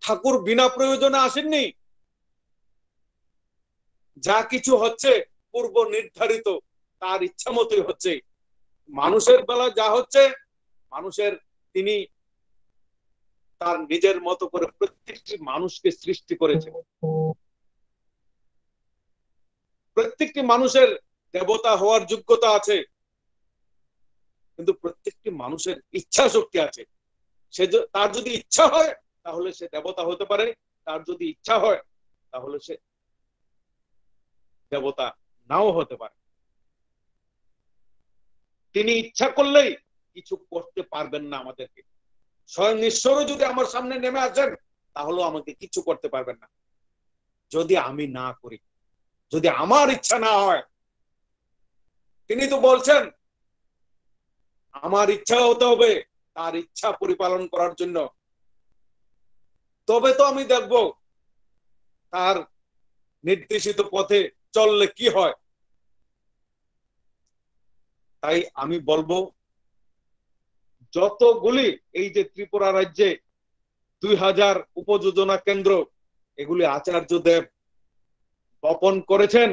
ঠাকুর বিনা প্রয়োজনে আসেননি। যা কিছু হচ্ছে পূর্ব নির্ধারিত, তার ইচ্ছা মতোই হচ্ছে। মানুষের বেলা যা হচ্ছে, মানুষের তিনি তার নিজের মতো করে প্রত্যেকটি মানুষকে সৃষ্টি করেছেন। প্রত্যেকটি মানুষের দেবতা হওয়ার যোগ্যতা আছে, কিন্তু প্রত্যেকটি মানুষের ইচ্ছা শক্তি আছে। সে তার যদি ইচ্ছা হয় তাহলে সে দেবতা হতে পারে, তার যদি ইচ্ছা হয় তাহলে সে দেবতা নাও হতে পারে। তিনি ইচ্ছা করলেই কিছু করতে পারবেন না আমাদেরকে। স্বয়ং ঈশ্বরও যদি আমার সামনে নেমে আসেন তাহলে আমাকে কিছু করতে পারবেন না, যদি আমি না করি, যদি আমার ইচ্ছা না হয়। তিনি তো বলছেন আমার ইচ্ছা হতে হবে তার ইচ্ছা পরিপালন করার জন্য, তবে তো আমি দেখব তার নির্দেশিত পথে চললে কি হয়। তাই আমি বলবো, যতগুলি এই যে ত্রিপুরা রাজ্যে 2000 উপযোজনা কেন্দ্র, এগুলি আচার্যদেব বপন করেছেন,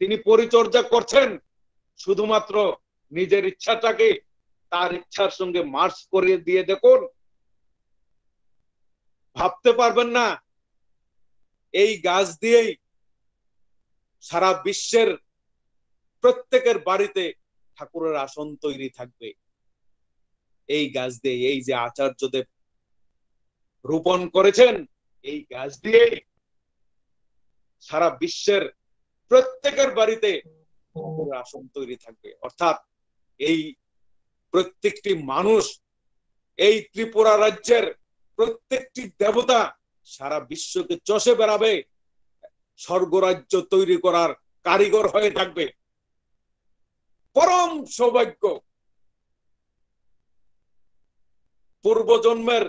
তিনি পরিচর্যা করছেন। শুধুমাত্র নিজের ইচ্ছাটাকে তার ইচ্ছার সঙ্গে মার্চ করে দিয়ে দেখুন, ভাবতে পারবেন না এই গাছ দিয়েই সারা বিশ্বের প্রত্যেকের বাড়িতে ঠাকুরের আসন তৈরি থাকবে। এই গাছ দিয়ে, এই যে আচার্যদেব রোপণ করেছেন, এই গাছ দিয়েই সারা বিশ্বের প্রত্যেকের বাড়িতে ঠাকুরের আসন তৈরি থাকবে। অর্থাৎ এই প্রত্যেকটি মানুষ, এই ত্রিপুরা রাজ্যের প্রত্যেকটি দেবতা সারা বিশ্বকে চষে বেড়াবে, স্বর্গরাজ্য তৈরি করার কারিগর হয়ে থাকবে। পরম সৌভাগ্য। পূর্বজন্মের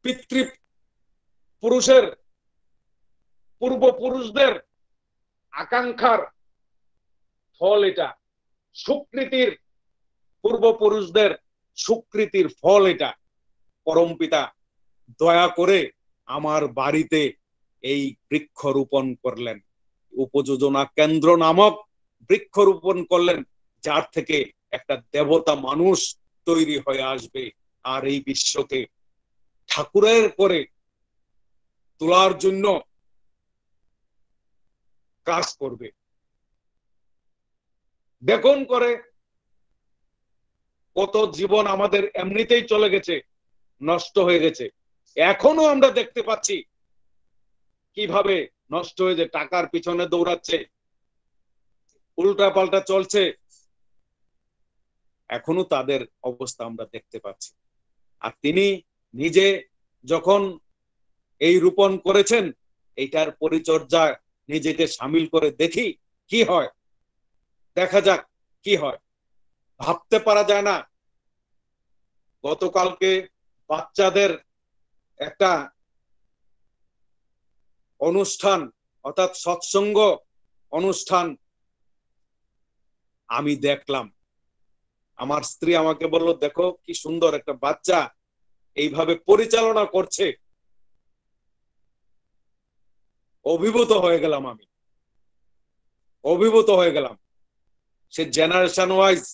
পিতৃ পুরুষের, পূর্বপুরুষদের আকাঙ্ক্ষার ফল এটা, সুকৃতির, পূর্বপুরুষদের সুকৃতির ফল এটা। পরমপিতা দয়া করে আমার বাড়িতে এই বৃক্ষ রোপণ করলেন, উপযোজনা কেন্দ্র নামক বৃক্ষ রোপণ করলেন, যার থেকে একটা দেবতা মানুষ তৈরি হয়ে আসবে আর এই বিশ্বকে ঠাকুরের করে তোলার জন্য কাজ করবে। দেখুন করে কত জীবন আমাদের এমনিতেই চলে গেছে, নষ্ট হয়ে গেছে। এখনো আমরা দেখতে পাচ্ছি কিভাবে নষ্ট হয়ে যে টাকার পিছনে দৌড়াচ্ছে, উল্টা পাল্টা চলছে। এখনো তাদের অবস্থা আমরা দেখতে পাচ্ছি। আর তিনি নিজে যখন এই রোপণ করেছেন, এইটার পরিচর্যা নিজেকে সামিল করে দেখি কি হয়, দেখা যাক কি হয়। ভাবতে পারা যায় না, গতকালকে বাচ্চাদের একটা অনুষ্ঠান, অর্থাৎ সৎসঙ্গ অনুষ্ঠান আমি দেখলাম। আমার স্ত্রী আমাকে বলল, দেখো কি সুন্দর একটা বাচ্চা এইভাবে পরিচালনা করছে। অভিভূত হয়ে গেলাম, আমি অভিভূত হয়ে গেলাম। সে জেনারেশন ওয়াইজ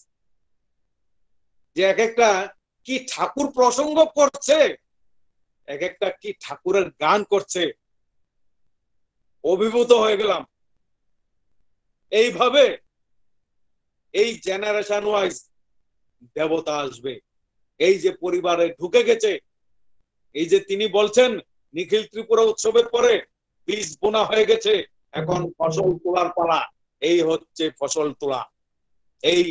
যে এক একটা কি ঠাকুর প্রসঙ্গ করছে, এক একটা কি ঠাকুরের গান করছে, অভিভূত হয়ে গেলাম। এইভাবে এই জেনারেশন ওয়াইজ দেবতা আসবে। এই যে পরিবারে ঢুকে গেছে, এই যে তিনি বলছেন নিখিল ত্রিপুরা উৎসবের পরে বীজ বোনা হয়ে গেছে, এখন ফসল তোলার পালা। এই হচ্ছে ফসল তোলা। এই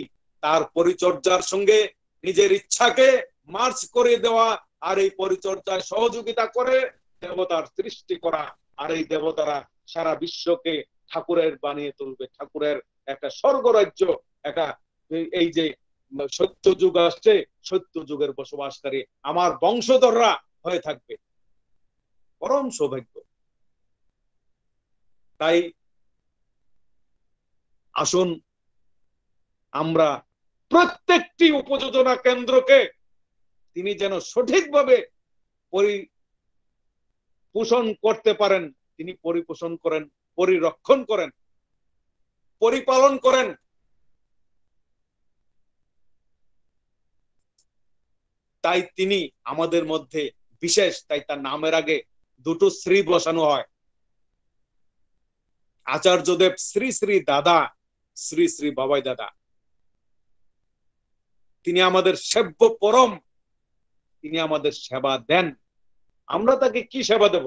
তার পরিচর্যার সঙ্গে নিজের ইচ্ছাকে মার্চ করে দেওয়া আর এই পরিচর্যায় সহযোগিতা করে দেবতার সৃষ্টি করা, আর এই দেবতারা সারা বিশ্বকে ঠাকুরের বানিয়ে তুলবে, ঠাকুরের একটা স্বর্গরাজ্য, একটা এই যে সত্য যুগ আসছে, সত্য যুগের বসবাসকারী আমার বংশধররা হয়ে থাকবে। পরম সৌভাগ্য। তাই আসুন আমরা প্রত্যেকটি উপযোজনা কেন্দ্রকে তিনি যেন সঠিকভাবে পরিপোষণ করতে পারেন, তিনি পরিপোষণ করেন, পরিরক্ষণ করেন, পরিপালন করেন। তাই তিনি আমাদের মধ্যে বিশেষ, তাই তার নামের আগে দুটো শ্রী বসানো হয়। আচার্যদেব শ্রী শ্রী দাদা, শ্রী শ্রী বাবাই দাদা, তিনি আমাদের সেব্য পরম, তিনি আমাদের সেবা দেন। আমরা তাকে কি সেবা দেব?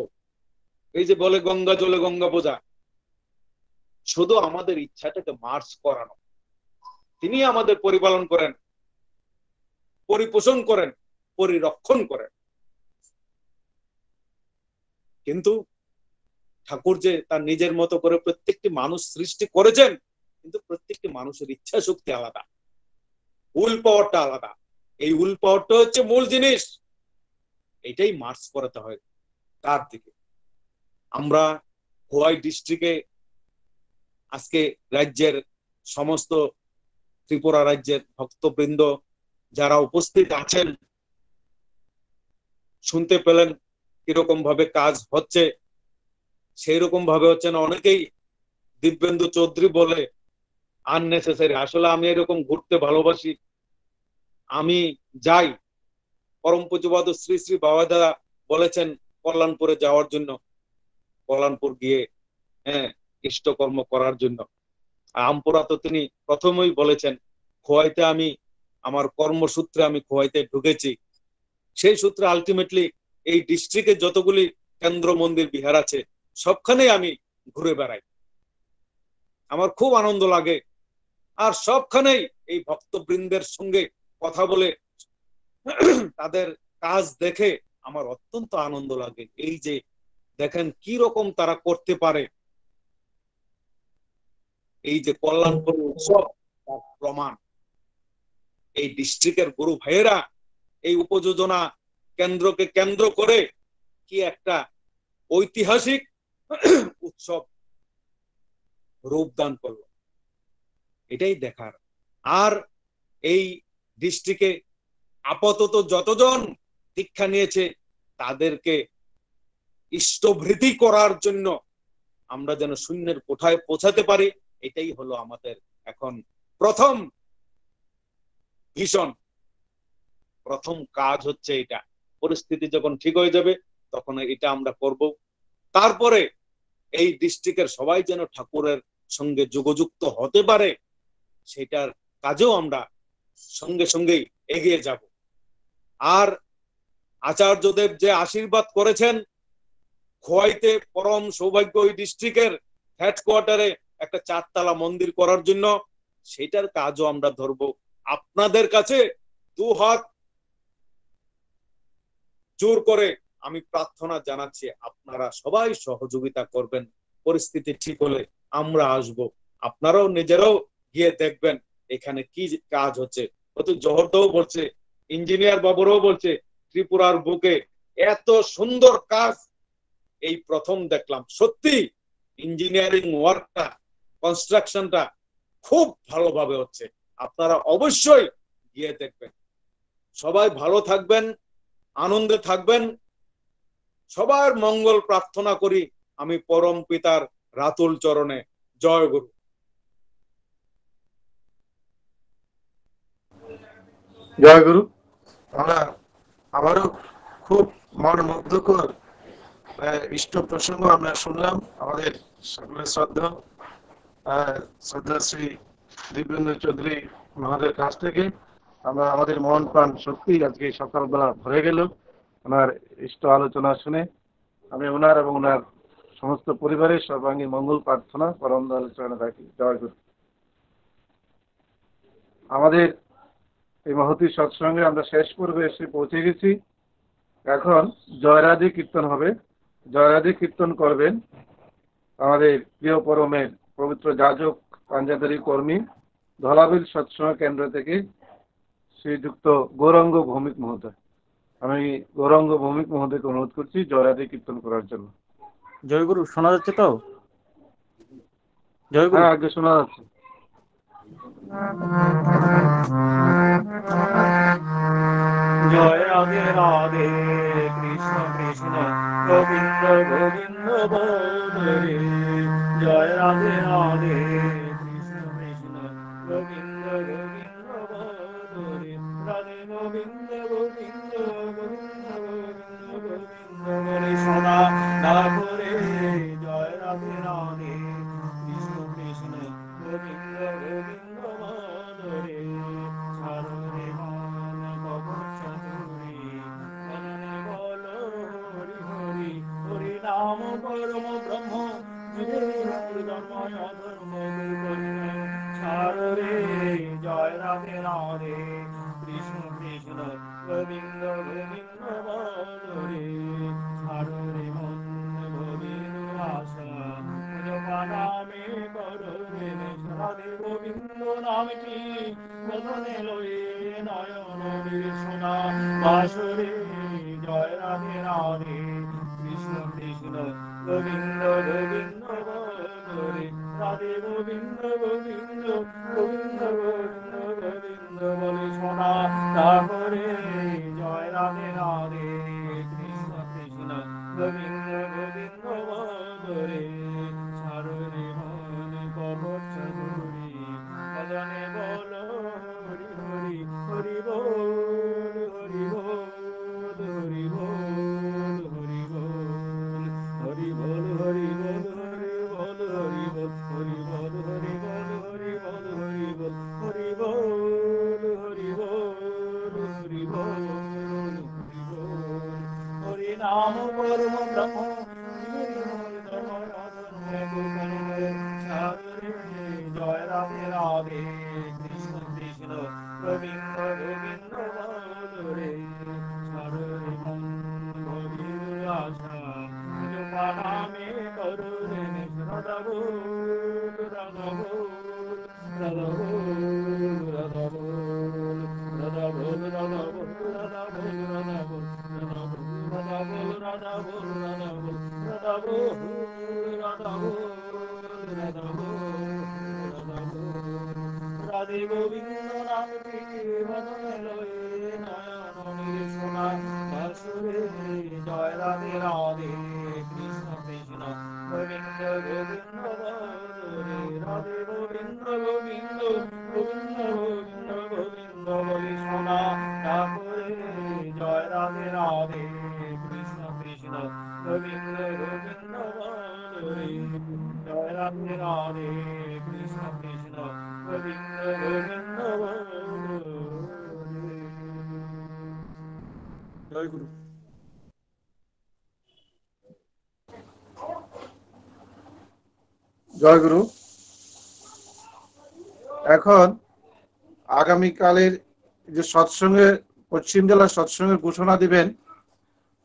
এই যে বলে গঙ্গা জলে গঙ্গা বোঝা, শুধু আমাদের ইচ্ছাটাকে মার্চ করানো। তিনি আমাদের পরিপালন করেন, পরিপোষণ করেন, পরিরক্ষণ করেন। কিন্তু ঠাকুর যে তার নিজের মতো করে প্রত্যেকটি মানুষ সৃষ্টি করেছেন, কিন্তু প্রত্যেকটি মানুষের ইচ্ছা শক্তি আলাদা, উইল পাওয়ারটা আলাদা। এই উইল পাওয়ারটা হচ্ছে মূল জিনিস, এটাই মার্চ করাতে হয় তার দিকে। আমরা খোয়াই ডিস্ট্রিক্টে আজকে রাজ্যের সমস্ত ত্রিপুরা রাজ্যের ভক্তবৃন্দ যারা উপস্থিত আছেন, শুনতে পেলেন কিরকম ভাবে কাজ হচ্ছে। সেই রকম ভাবে হচ্ছে না। অনেকেই দিব্যেন্দু চৌধুরী বলে আননেসেসারি। আসলে আমি এরকম ঘুরতে ভালোবাসি, আমি যাই। পরম পূজ্যপাদ শ্রী শ্রী বাবা দাদা বলেছেন কল্যাণপুরে যাওয়ার জন্য, কল্যাণপুর গিয়ে ইষ্টকর্ম করার জন্য। আমপুরা তো তিনি প্রথমেই বলেছেন খোয়াইতে আমি আমার কর্মসূত্রে আমি খোয়াইতে ঢুকেছি। সেই সূত্রে আলটিমেটলি এই ডিস্ট্রিক্টে যতগুলি কেন্দ্র মন্দির বিহার আছে সবখানেই আমি ঘুরে বেড়াই, আমার খুব আনন্দ লাগে। আর সবখানেই এই ভক্তবৃন্দের সঙ্গে কথা বলে তাদের কাজ দেখে আমার অত্যন্ত আনন্দ লাগে। এই যে দেখেন কি রকম তারা করতে পারে, এই যে কল্যাণপুর উৎসব তার প্রমাণ। এই ডিস্ট্রিক্টের গুরু ভাইয়েরা এই উপযোজনা কেন্দ্রকে কেন্দ্র করে কি একটা ঐতিহাসিক উৎসব রূপদান করলো, এটাই দেখার। আর এই ডিস্ট্রিক্টে আপাতত যতজন দীক্ষা নিয়েছে তাদেরকে ইষ্টভৃতি করার জন্য আমরা যেন শূন্যের কোঠায় পৌঁছাতে পারি, এটাই হলো আমাদের এখন প্রথম ভীষণ, প্রথম কাজ হচ্ছে এটা। পরিস্থিতি যখন ঠিক হয়ে যাবে তখন এটা আমরা করব। তারপরে এই ডিস্ট্রিক্টের সবাই যেন ঠাকুরের সঙ্গে যোগযুক্ত হতে পারে, সেটার কাজেও আমরা সঙ্গে সঙ্গেই এগিয়ে যাব। আর আচার্যদেব যে আশীর্বাদ করেছেন খোয়াইতে পরম সৌভাগ্য ওই ডিস্ট্রিক্টের হেডকোয়ার্টারে একটা 4 তলা মন্দির করার জন্য, সেটার কাজও আমরা ধরবো। আপনাদের কাছে 2 হাত জোর করে আমি প্রার্থনা জানাচ্ছি, আপনারা সবাই সহযোগিতা করবেন। পরিস্থিতি ঠিক হলে আমরা আসব, আপনারাও নিজেরাও গিয়ে দেখবেন এখানে কি কাজ হচ্ছে। হয়তো জহরদাও বলছে, ইঞ্জিনিয়ার বাবুরাও বলছে ত্রিপুরার বুকে এত সুন্দর কাজ এই প্রথম দেখলাম। সত্যি ইঞ্জিনিয়ারিং ওয়ার্কটা, কনস্ট্রাকশনটা খুব ভালোভাবে হচ্ছে। আপনারা অবশ্যই গিয়ে দেখবেন। সবাই ভালো থাকবেন, আনন্দে থাকবেন, সবার মঙ্গল প্রার্থনা করি আমি পরম পিতার রাতুল চরণে। জয় গুরু। জয় গুরু। আমরা আবারও খুব মনোমুগ্ধকর ইষ্ট প্রসঙ্গ আমরা শুনলাম আমাদের সকলের শ্রদ্ধা শ্রী দিব্যেন্দু চৌধুরী মহাদের কাছ থেকে। আমরা আমাদের মন প্রাণ সত্যি আজকে সকালবেলা ভরে গেল ওনার ইষ্ট আলোচনা শুনে। আমি ওনার এবং ওনার সমস্ত পরিবারের সর্বাঙ্গীন মঙ্গল প্রার্থনা পরম দয়ালের চরণে রাখি। জয় গুরু। আমাদের এই মহতী সৎসঙ্গে আমরা শেষ পর্বে এসে পৌঁছে গেছি। এখন জয়রাধি কীর্তন হবে। জয়রাধি কীর্তন করবেন আমাদের প্রিয় পরমের পবিত্র যাজক পাঞ্জাদারি কর্মী ধলাবিল সৎসঙ্গ কেন্দ্র থেকে শ্রীযুক্ত গৌরাঙ্গ ভৌমিক মহোদয়। আমি গৌরাঙ্গ ভৌমিক মহোদয়কে অনুরোধ করছি জয়রাধি কীর্তন করার জন্য। জয়গুরু শোনা যাচ্ছে তো? জয়গুরু। হ্যাঁ, আগে শোনা যাচ্ছে। জয় রাধে রাধে কৃষ্ণ কৃষ্ণ গোবিন্দ গোবিন্দ বলে। জয় রাধে রাধে কৃষ্ণ কৃষ্ণ গোবিন্দ গোবিন্দ বলে। রাধে গোবিন্দ গোবিন্দ গোবিন্দ গোবিন্দ গোবিন্দ বলে সদা না করে। জয় রাধে রাধে কৃষ্ণ কৃষ্ণ গোবিন্দ গোবিন্দ বলে। সারণে মান কবচ চতুরি মননে বল হরি হরি। হরি নাম পরম ব্রহ্ম ধর্ময় ধর্ম সারে। জয় রাধে রাধে কৃষ্ণ কৃষ্ণ গোবিন্দ গোবিন্দ বলে। সারে মন ভবির আশা নামে করবে। রাধে গোবিন্দ নামটি বদনে লয়ে নয়ন সোনা বাসরে। জয় রাধে রাধে কৃষ্ণ কৃষ্ণ গোবিন্দ গোবিন্দ বলে। রাধে গোবিন্দ গোবিন্দ গোবিন্দ গোবিন্দ গোবিন্দ বলে সোনা তারপরে। জয় রাধে রাধে কৃষ্ণ কৃষ্ণ গোবিন্দ গোবিন্দ বলে। সারণে মন কবচ চতুরি মদনে বল হরি হরি। হরি বল হরি বল হরি বল হরি বল। হরি বল হরি বল হরি বল হরি বল। হরি বল হরি বল হরি বল হরি বল। হরি বল হরি বল হরি বল হরি বল। হরি নাম পরম ব্রহ্ম জয় রাধে রাধে কৃষ্ণ কৃষ্ণ গোবিন্দ গোবিন্দ বলে। সারে মন ভবির আশা নামে করুণে। রাধা বল রাধা বল রাধা বল রাধা বল রাধা বল রাধা বল রাধা বল রাধা বল রাধা বল রাধা বল রাধা বল রাধা বল রাধা বল রাধা বল রাধা বল। রাধে গোবিন্দ নামটি বদনে লয়ে নয়ন সোনা বাসরে। জয় রাধে রাধে কৃষ্ণ কৃষ্ণ গোবিন্দ গোবিন্দ বলে। রাধে গোবিন্দ গোবিন্দ গোবিন্দ গোবিন্দ গোবিন্দ বলে সোনা তারপরে। জয় রাধে রাধে কৃষ্ণ কৃষ্ণ গোবিন্দ গোবিন্দ বলে। জয় রাধে রাধে কৃষ্ণ কৃষ্ণ গোবিন্দ গোবিন্দ বলে। জয় গুরু। জয় গুরু। এখন আগামীকালের যে সৎসঙ্গে পশ্চিম জেলার সৎসঙ্গের ঘোষণা দিবেন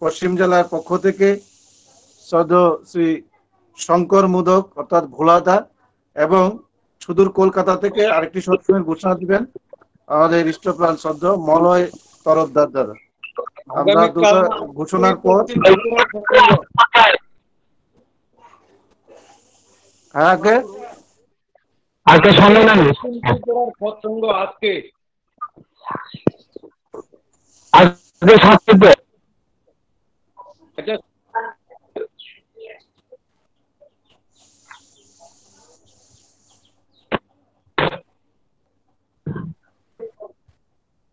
পশ্চিম জেলার পক্ষ থেকে শ্রদ্ধেয় শ্রী শঙ্কর মোদক অর্থাৎ ভোলাদা, এবং সুদূর কলকাতা থেকে আরেকটি সৎসঙ্গের ঘোষণা দিবেন আমাদের ইষ্টপ্রাণ শ্রদ্ধেয় মলয় তরফদার দাদা। আমরা দুটো ঘোষণার পর আজকে সৎসঙ্গ আজকে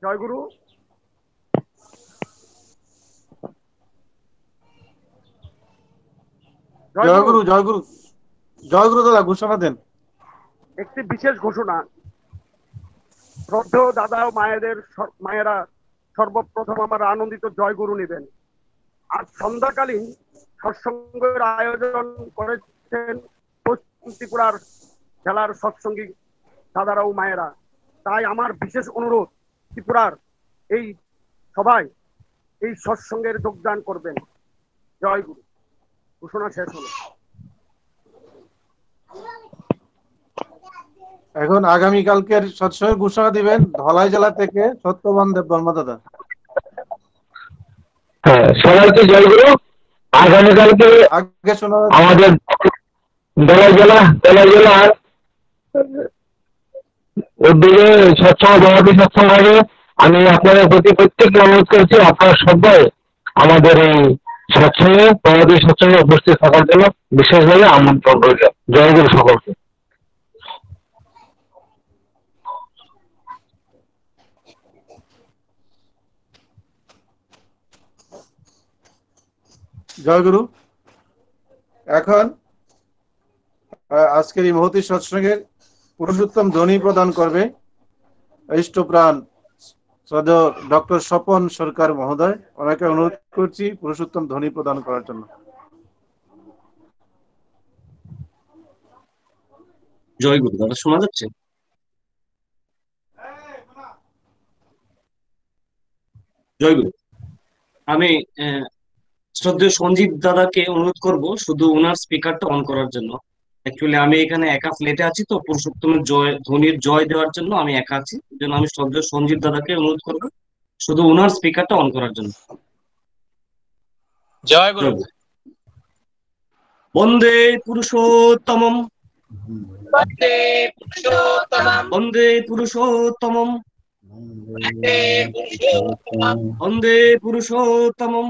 জয় গুরু। জয় গুরু। জয় গুরু। জয় গুরু দাদা, ঘোষণা দেন। একটি বিশেষ ঘোষণা। শ্রদ্ধেয় দাদা ও মায়েরা সর্বপ্রথম আমার আনন্দিত জয় গুরু নেবেন। আজ সন্ধ্যাকালীন সৎসঙ্গের আয়োজন করেছেন পশ্চিম ত্রিপুরার জেলার সৎসঙ্গী দাদারা ও মায়েরা। তাই আমার বিশেষ অনুরোধ, ত্রিপুরার এই সভায় এই সৎসঙ্গের যোগদান করবেন। জয় গুরু। ঘোষণা শেষ হলো। এখন আগামীকালকের সৎসঙ্গের ঘোষণা দিবেন ধলাই জেলা থেকে সত্যবান দেববর্মা দাদা। হ্যাঁ, সবাইকে জয় গুরু। আগামীকালকে আগে শোনা আমাদের ধলাই জেলার উদ্যোগে সৎসঙ্গ সমাধি সৎসঙ্গ হবে। আমি আপনাদের প্রতি প্রত্যেককে অনুরোধ করছি আপনারা সবাই আমাদের এই সৎসঙ্গে সমাধি সৎসঙ্গে উপস্থিত থাকার জন্য বিশেষভাবে আমন্ত্রণ রইল। জয় গুরু সকলকে। জয় গুরু। এখন আজকের এই মহতী সৎসঙ্গের পুরুষোত্তম ধ্বনি প্রদান করবে ইষ্টপ্রাণ শ্রদ্ধেয় ডক্টর স্বপন সরকার মহোদয়। ওনাকে অনুরোধ করছি পুরুষোত্তম ধ্বনি প্রদান করার জন্য। জয় গুরু। দাদা শোনা যাচ্ছে? জয় গুরু। আমি শ্রদ্ধেয় সঞ্জীব দাদাকে অনুরোধ করব শুধু ওনার স্পিকারটা অন করার জন্য। অ্যাকচুয়ালি আমি এখানে একা ফ্লেটে আছি, তো পুরুষোত্তমের জয় ধ্বনির জয় দেওয়ার জন্য আমি একা আছি। এই জন্য আমি শ্রদ্ধেয় সঞ্জীব দাদাকে অনুরোধ করব শুধু ওনার স্পিকারটা অন করার জন্য। জয় গুরু। বন্দে পুরুষোত্তমম, বন্দে পুরুষোত্তমম, বন্দে পুরুষোত্তমম, বন্দে পুরুষোত্তমম, বন্দে পুরুষোত্তমম,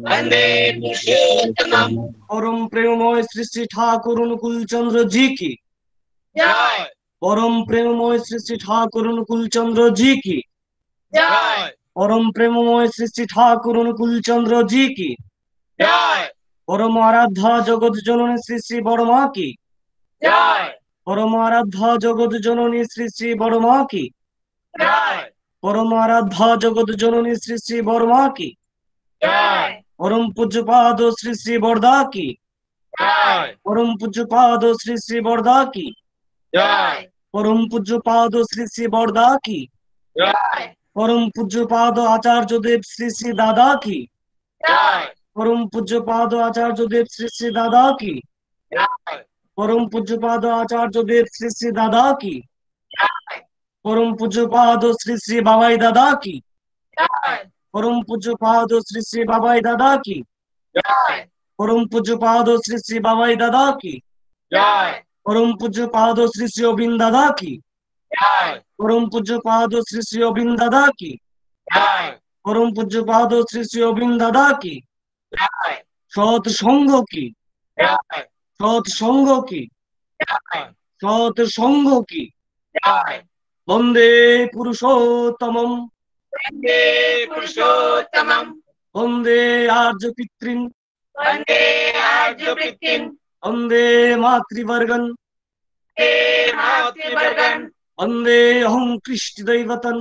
বন্দে পুরুষোত্তমম। পরম প্রেমময় শ্রী শ্রী ঠাকুর অনুকূল চন্দ্র জি কি জয়। পরম প্রেমময় শ্রী শ্রী ঠাকুর অনুকূল চন্দ্র জি কি জয়। পরম প্রেমময় শ্রী শ্রী ঠাকুর অনুকূল চন্দ্র জি কি জয়। পরম আরাধ্যা জগৎ জননী শ্রী শ্রী বড় মা কি জয়। পরম আরাধ্যা জগৎ জননী শ্রী শ্রী বড় মা কি জয়। পরম আরাধ্যা জগৎ জননী শ্রী শ্রী বড় মা কি জয়। পরম পূজ্যপাদ শ্রী শ্রী বরদা কি জয়। পরম পূজ্যপাদ শ্রী শ্রী বরদা কি জয়। পরম পূজ্যপাদ শ্রী শ্রী বরদা কি জয়। পরম পূজ্যপাদ আচার্যদেব শ্রী শ্রী দাদা কি জয়। পরম পূজ্যপাদ আচার্যদেব শ্রী শ্রী দাদা কি জয়। পরম পূজ্যপাদ আচার্যদেব শ্রী শ্রী দাদা কি জয়। পরম পূজ্যপাদ শ্রী শ্রী বাবাই দাদা কি জয়। পরম পূজ্যপাদ শ্রী শ্রী বাবাই দাদা কি জয়। পরম পূজ্যপাদ শ্রী শ্রী বাবাই দাদা কি জয়। পরম পূজ্যপাদ শ্রী শ্রী অবিন্দ দাদা কি জয়। পরম পূজ্যপাদ শ্রী শ্রী অবিন্দ দাদা কি জয়। পরম পূজ্যপাদ শ্রী শ্রী অবিন্দ দাদা কি জয়। সৎ সঙ্গ কি জয়। সৎ সঙ্গ কি জয়। সৎ সঙ্গ কি জয়। বন্দে পুরুষোত্তমম, বন্দে পুরুষোত্তমম, বন্দে আর্য পিতৃন, বন্দে আর্য পিতৃন, বন্দে মাতৃবর্গন, বন্দে মাতৃবর্গন, বন্দে অহং কৃষ্টি দৈবতন,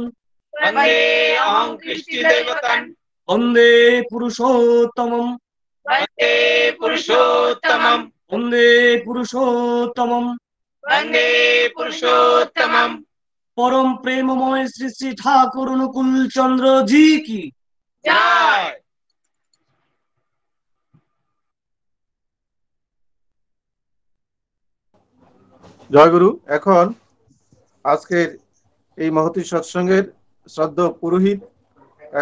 বন্দে অহং কৃষ্টি দৈবতন, বন্দে পুরুষোত্তমম, বন্দে পুরুষোত্তমম, বন্দে পুরুষোত্তমম, বন্দে পুরুষোত্তমম। পরম প্রেমময় শ্রী শ্রী ঠাকুর অনুকূল চন্দ্র জি কি জয়। জয় গুরু। এখন আজকের এই মহতী সৎসঙ্গের শ্রদ্ধেয় পুরোহিত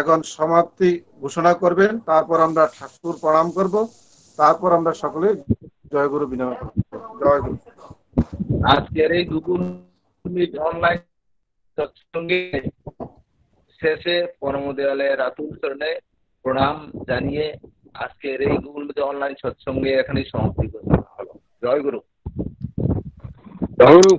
এখন সমাপ্তি ঘোষণা করবেন। তারপর আমরা ঠাকুর প্রণাম করব, তারপর আমরা সকলে জয় গুরু বিনয় করব। জয় গুরু। আজকের এই গুগল মিট অনলাইন সৎসঙ্গে শেষে পরম দয়ালের আতুল চরণে প্রণাম জানিয়ে আজকের এই গুগল মিট অনলাইন সৎসঙ্গে এখানে সমাপ্তি ঘোষণা হলো। জয় গুরু। জয় গুরু।